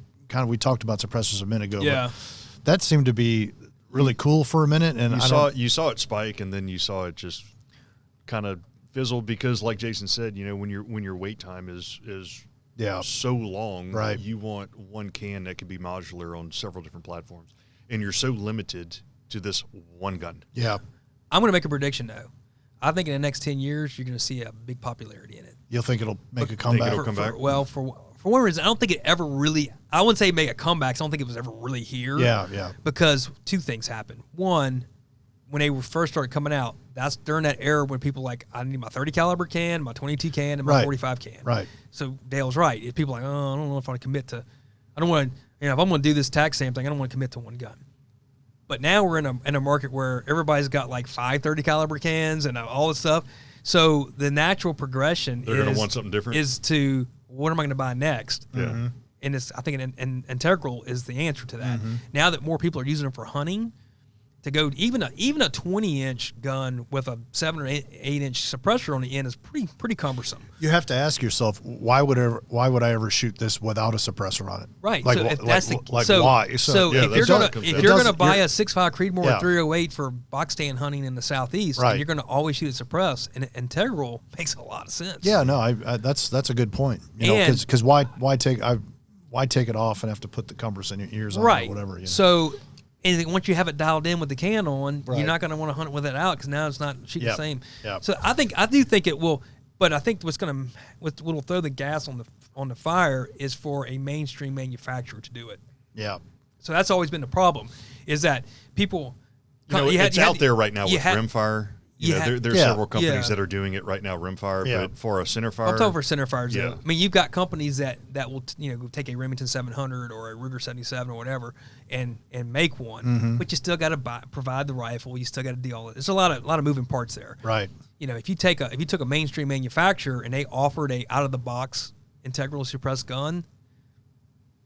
A: we talked about suppressors a minute ago.
B: Yeah.
A: But that seemed to be really cool for a minute, and
C: you saw it spike, and then you saw it just kind of fizzle because, like Jason said, when your wait time is so long,
A: right?
C: You want one can that can be modular on several different platforms, and you're so limited to this one gun.
A: Yeah,
B: I'm going to make a prediction though. I think in the next 10 years, you're going to see a big popularity in it.
A: You'll think it'll make a comeback?
C: Think it'll come back?
B: Well, for one reason, I don't think it ever really, I wouldn't say make a comeback. I don't think it was ever really here.
A: Yeah.
B: Because two things happened. One, when they first started coming out, that's during that era when people like, I need my 30 caliber can, my 22 can, and my 45 can.
A: Right.
B: So Dale's right. If people are like, I don't know if I want to commit to, I don't want to, if I'm going to do this tax stamp thing, I don't want to commit to one gun. But now we're in a market where everybody's got like 5 30 caliber cans and all this stuff. So the natural progression
C: they're going to want something different.
B: Is to what am I going to buy next?
C: Yeah.
B: And I think an integral is the answer to that. Now that more people are using them for hunting, to go even a 20-inch gun with a 7 or 8-inch suppressor on the end is pretty cumbersome.
A: You have to ask yourself, why would I ever shoot this without a suppressor on it?
B: Right.
A: Like,
B: so
A: why?
B: So if you're going to buy a 6.5 Creedmoor 308 for box stand hunting in the southeast, and you're going to always shoot it suppressed, and integral makes a lot of sense.
A: Yeah, no, that's a good point. Because why take it off and have to put the cumbrous in your ears on or whatever?
B: So. And once you have it dialed in with the can on, you're not going to want to hunt it with it out because now it's not shooting the same.
A: Yep.
B: So I do think it will, but I think what'll throw the gas on the fire is for a mainstream manufacturer to do it.
A: Yeah.
B: So that's always been the problem, is that people.
C: It's out there right now with Rimfire. There's several companies that are doing it right now, Rimfire, but for a centerfire.
B: I'm talking for centerfires, though. I mean, you've got companies that will take a Remington 700 or a Ruger 77 or whatever and make one, but you still got to provide the rifle. You still got to do all that. There's a lot of moving parts there.
A: Right.
B: If you took a mainstream manufacturer and they offered a out of the box integral suppressed gun,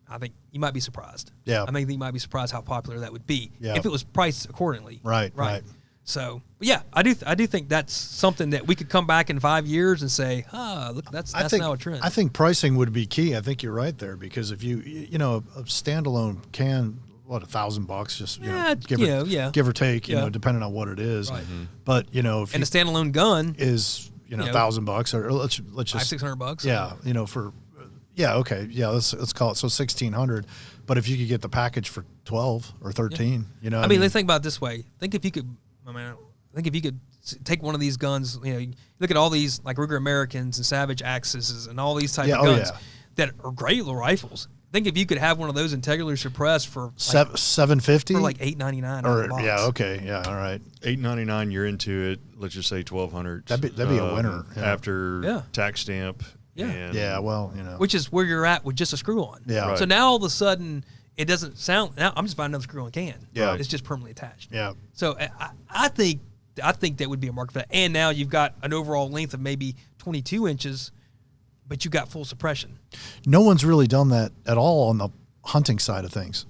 B: I think you might be surprised.
A: Yeah.
B: I think you might be surprised how popular that would be
A: if
B: it was priced accordingly.
A: Right.
B: So, but yeah, I do think that's something that we could come back in 5 years and say, look, that's now a trend.
A: I think pricing would be key. I think you're right there because if you a standalone can, $1,000 just give or take, depending on what it is.
B: Right.
A: But if
B: and a standalone gun
A: is $1,000 or let's just
B: $500-600.
A: Yeah, okay, yeah, let's call it 1,600. But if you could get the package for 12 or 13,
B: I mean, let's think about it this way. Think if you could take one of these guns. You look at all these like Ruger Americans and Savage Axes and all these type of guns that are great little rifles. Think if you could have one of those integrally suppressed for like,
A: $750
B: for like $899.
A: Or okay, yeah, all right,
C: $899. You're into it. Let's just say $1,200.
A: That'd be a winner
C: after tax stamp.
B: Yeah,
C: and
A: well,
B: which is where you're at with just a screw on.
A: Yeah.
C: Right.
B: So now all of a sudden it doesn't sound. Now I'm just buying another screw on can.
A: Yeah.
B: It's just permanently attached.
A: Yeah.
B: So I think that would be a market for that. And now you've got an overall length of maybe 22 inches, but you got full suppression.
A: No one's really done that at all on the hunting side of things.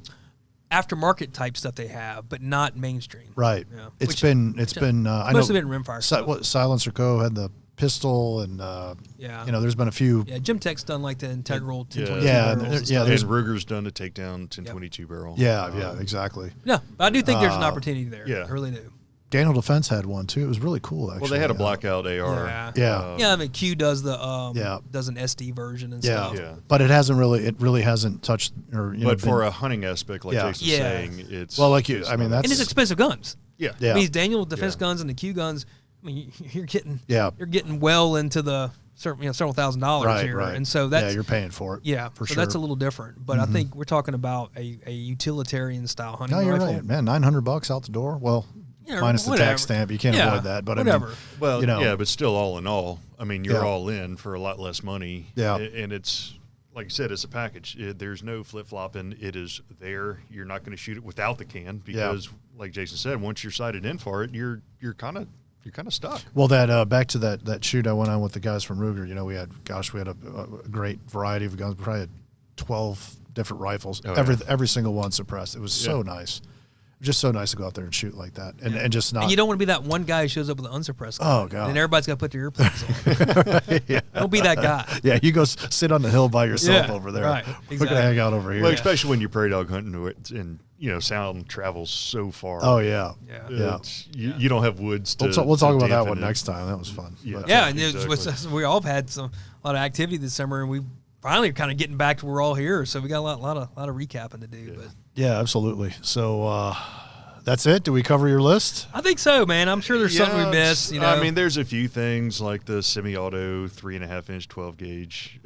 B: Aftermarket type stuff they have, but not mainstream.
A: Right.
B: Yeah.
A: It's been. I know.
B: Must have been rimfire.
A: Silencer Co. had the pistol, and there's been a few.
B: Yeah, Jim Tech's done like the integral 1022 barrels.
C: And Ruger's done the takedown 1022 barrel.
A: Yeah, exactly.
B: Yeah, but I do think there's an opportunity there.
C: Yeah,
B: I really do.
A: Daniel Defense had one too. It was really cool, actually.
C: Well, they had a blackout AR.
B: Yeah. I mean, Q does the does an SD version and stuff.
A: Yeah, but it really hasn't touched or.
C: But for a hunting aspect, like Jason's saying, it's
A: that's
B: and it's expensive guns.
C: Yeah.
B: I mean, these Daniel Defense guns and the Q guns. I mean, you're getting well into the several $1,000s here,
A: right.
B: And so that's
A: you're paying for it.
B: Yeah,
A: for
B: so
A: sure.
B: that's a little different. But I think we're talking about a utilitarian style hunting
A: you're
B: rifle.
A: right, man. $900 out the door. Well, minus the tax stamp, you can't avoid that. But
B: whatever.
A: I mean,
C: but still, all in all, I mean, you're all in for a lot less money.
A: Yeah,
C: and it's like you said, it's a package. There's no flip flopping. It is there. You're not going to shoot it without the can because, like Jason said, once you're sighted in for it, you're kind of stuck.
A: Well, that back to that shoot I went on with the guys from Ruger. We had a great variety of guns. We probably had 12 different rifles. Every single one suppressed. It was so nice. Just so nice to go out there and shoot like that, and just not.
B: And you don't want to be that one guy who shows up with an unsuppressed gun.
A: Oh god!
B: And everybody's got to put their earplugs on. Don't be that guy.
A: Yeah, you go sit on the hill by yourself over there.
B: Right.
A: We're gonna hang out over here.
C: Well, especially when you're prairie dog hunting, and sound travels so far.
A: Oh yeah.
C: You don't have woods.
A: We'll talk about that one next time. That was fun.
B: And we all have had a lot of activity this summer, and we finally are kind of getting back to where we're all here. So we got a lot of recapping to do. But
A: yeah, absolutely. So that's it. Did we cover your list?
B: I think so, man. I'm sure there's something we missed.
C: I mean, there's a few things like the semi-auto 3.5-inch 12 gauge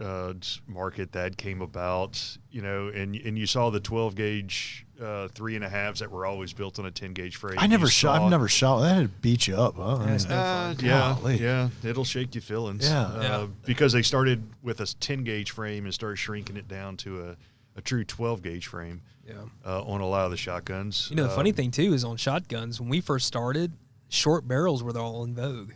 C: market that came about. And you saw the 12 gauge 3.5s that were always built on a 10 gauge frame.
A: I've never shot. That had beat you up, huh?
C: Yeah, it'll shake your feelings. Because they started with a 10 gauge frame and started shrinking it down to a true 12 gauge frame. On a lot of the shotguns.
B: The funny thing too is on shotguns, when we first started, short barrels were all in vogue.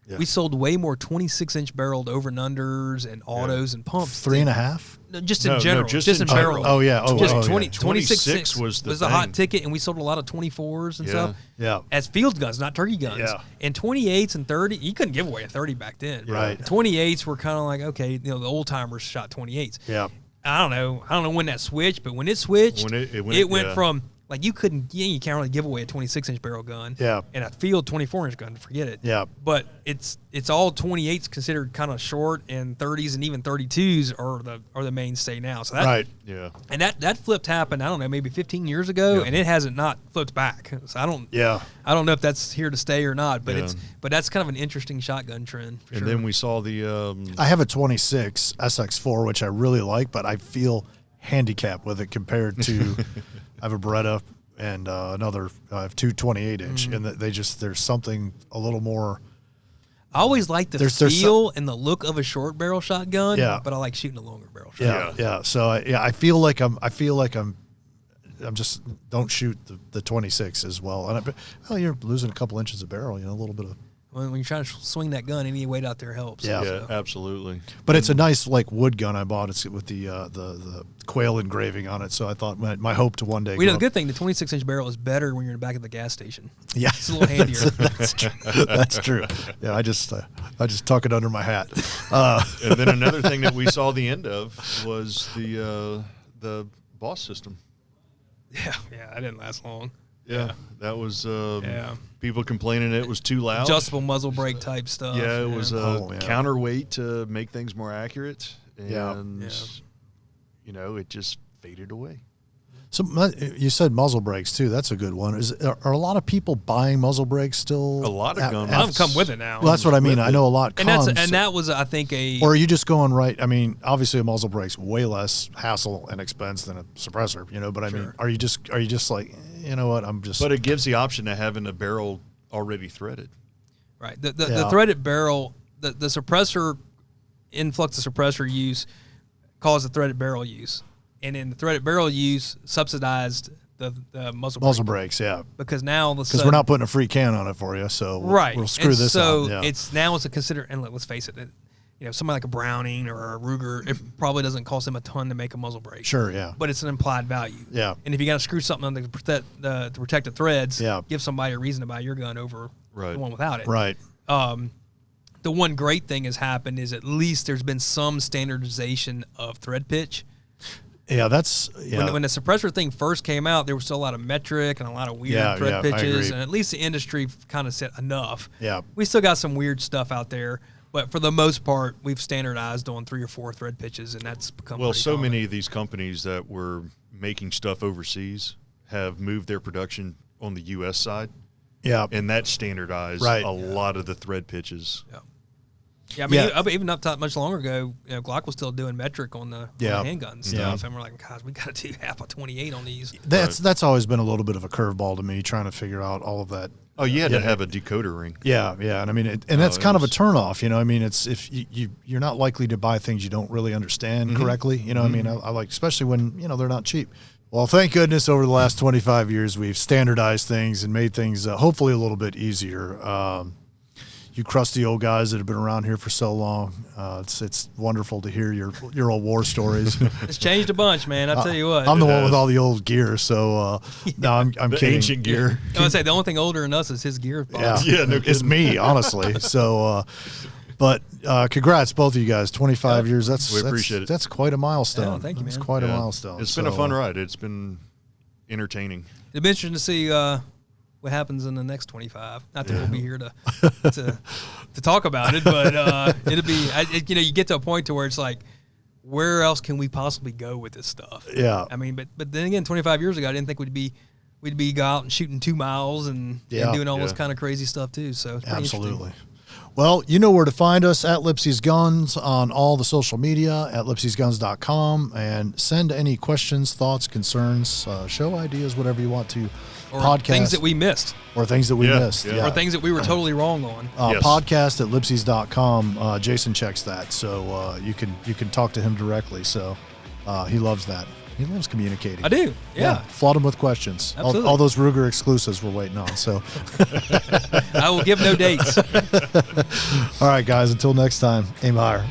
B: Yeah. We sold way more 26-inch barreled over and unders and autos and pumps.
A: 3.5?
B: No, just in general. Just in barrel.
A: Oh yeah.
B: 26 was a hot ticket, and we sold a lot of 24s and stuff.
A: Yeah.
B: As field guns, not turkey guns.
A: Yeah.
B: And 28s and 30, you couldn't give away a 30 back then.
A: Right.
B: 28s were kind of like, okay, the old timers shot 28s.
A: Yeah.
B: I don't know when that switched, but when it switched, it went from like you can't really give away a 26-inch barrel gun.
A: Yeah.
B: And a field 24-inch gun, forget it.
A: Yeah.
B: But it's all 28s considered kind of short, and 30s and even 32s are the mainstay now. So that,
A: right.
C: Yeah.
B: And that flipped happened, I don't know, maybe 15 years ago, and it hasn't not flipped back. So I don't know if that's here to stay or not, but but that's kind of an interesting shotgun trend. For sure.
C: Then we saw the
A: I have a 26 SX4, which I really like, but I feel handicapped with it compared to I have a Beretta and another I have two 28-inch, and there's something a little more.
B: I always like the feel and the look of a short barrel shotgun, but I like shooting a longer barrel shotgun.
A: Yeah. So I feel like I'm just don't shoot the 26 as well. And you're losing a couple inches of barrel, a little bit of.
B: When you're trying to swing that gun, any weight out there helps.
C: Yeah, absolutely.
A: But it's a nice wood gun I bought. It's with the quail engraving on it. So I thought my hope to one day.
B: The good thing, the 26-inch barrel is better when you're in the back of the gas station.
A: Yeah,
B: it's a little handier.
A: That's true. Yeah, I just tuck it under my hat.
C: And then another thing that we saw the end of was the Boss system.
B: Yeah, that didn't last long.
C: Yeah. That was people complaining it was too loud.
B: Adjustable muzzle brake type stuff.
C: Yeah, it was a counterweight to make things more accurate. And, you know, it just faded away.
A: So you said muzzle brakes too. That's a good one. Are a lot of people buying muzzle brakes still?
C: A lot of guns.
B: I've come with it now.
A: Well, that's what I mean. I know a lot comes.
B: And that was, I think,
A: Or are you just going right? I mean, obviously a muzzle brake's way less hassle and expense than a suppressor, you know. But I mean, are you just like, you know what? I'm just.
C: But it gives the option of having a barrel already threaded.
B: Right. The threaded barrel, the suppressor influx of suppressor use caused the threaded barrel use. And in the threaded barrel use, subsidized the muzzle
A: brakes,
B: because now all of a sudden,
A: because we're not putting a free can on it for you, so we'll screw
B: and
A: this
B: so
A: up. Yeah.
B: it's now it's a consider. And let's face it, you know, somebody like a Browning or a Ruger, it probably doesn't cost them a ton to make a muzzle brake.
A: Sure, yeah,
B: but it's an implied value.
A: Yeah,
B: and if you got to screw something on to protect the threads, give somebody a reason to buy your gun over the one without it.
A: Right.
B: The one great thing has happened is at least there's been some standardization of thread pitch.
A: Yeah, that's
B: when the suppressor thing first came out, there was still a lot of metric and a lot of weird thread pitches, and at least the industry kind of said enough.
A: Yeah,
B: we still got some weird stuff out there, but for the most part, we've standardized on 3 or 4 thread pitches, and that's become
C: so
B: common.
C: many of these companies that were making stuff overseas have moved their production on the U.S. side.
A: Yeah,
C: and that standardized a lot of the thread pitches.
B: Yeah. Yeah, I mean, even up to much longer ago, you know, Glock was still doing metric on the handgun stuff, and we're like, God, we got to do half a 28 on these.
A: That's always been a little bit of a curveball to me, trying to figure out all of that.
C: Oh, you had to have a decoder ring.
A: Yeah, and I mean, that's kind of a turnoff. You know, I mean, it's if you're not likely to buy things you don't really understand correctly. You know, I mean, I like, especially when they're not cheap. Well, thank goodness over the last 25 years we've standardized things and made things hopefully a little bit easier. You crusty old guys that have been around here for so long, it's wonderful to hear your old war stories.
B: It's changed a bunch, man. I'll tell you what.
A: I'm the one with all the old gear, so no, I'm
C: the
A: kidding.
C: Ancient gear.
B: I would say the only thing older than us is his gear box.
C: Yeah, no
A: it's me, honestly. So, but congrats, both of you guys. 25 years.
C: We appreciate it.
A: That's quite a milestone.
B: Yeah, thank you, man.
A: It's quite a milestone.
C: It's been a fun ride. It's been entertaining.
B: It'll be interesting to see what happens in the next 25. Not that we'll be here to talk about it, but it'll be. You get to a point to where it's like, where else can we possibly go with this stuff?
A: Yeah.
B: I mean, but then again, 25 years ago, I didn't think we'd be go out and shooting 2 miles and doing all this kind of crazy stuff too. So it's pretty
A: absolutely. Well, you know where to find us at Lipsey's Guns on all the social media, at lipseysguns.com, and send any questions, thoughts, concerns, show ideas, whatever you want to.
B: Or
A: podcast.
B: Things that we missed.
A: Or things that we missed.
B: Or things that we were totally wrong on.
A: Podcast at lipseys.com. Jason checks that, so you can talk to him directly. So he loves that. He loves communicating.
B: I do. Yeah.
A: Flood him with questions.
B: Absolutely.
A: All those Ruger exclusives we're waiting on. So
B: I will give no dates.
A: All right, guys. Until next time, aim higher.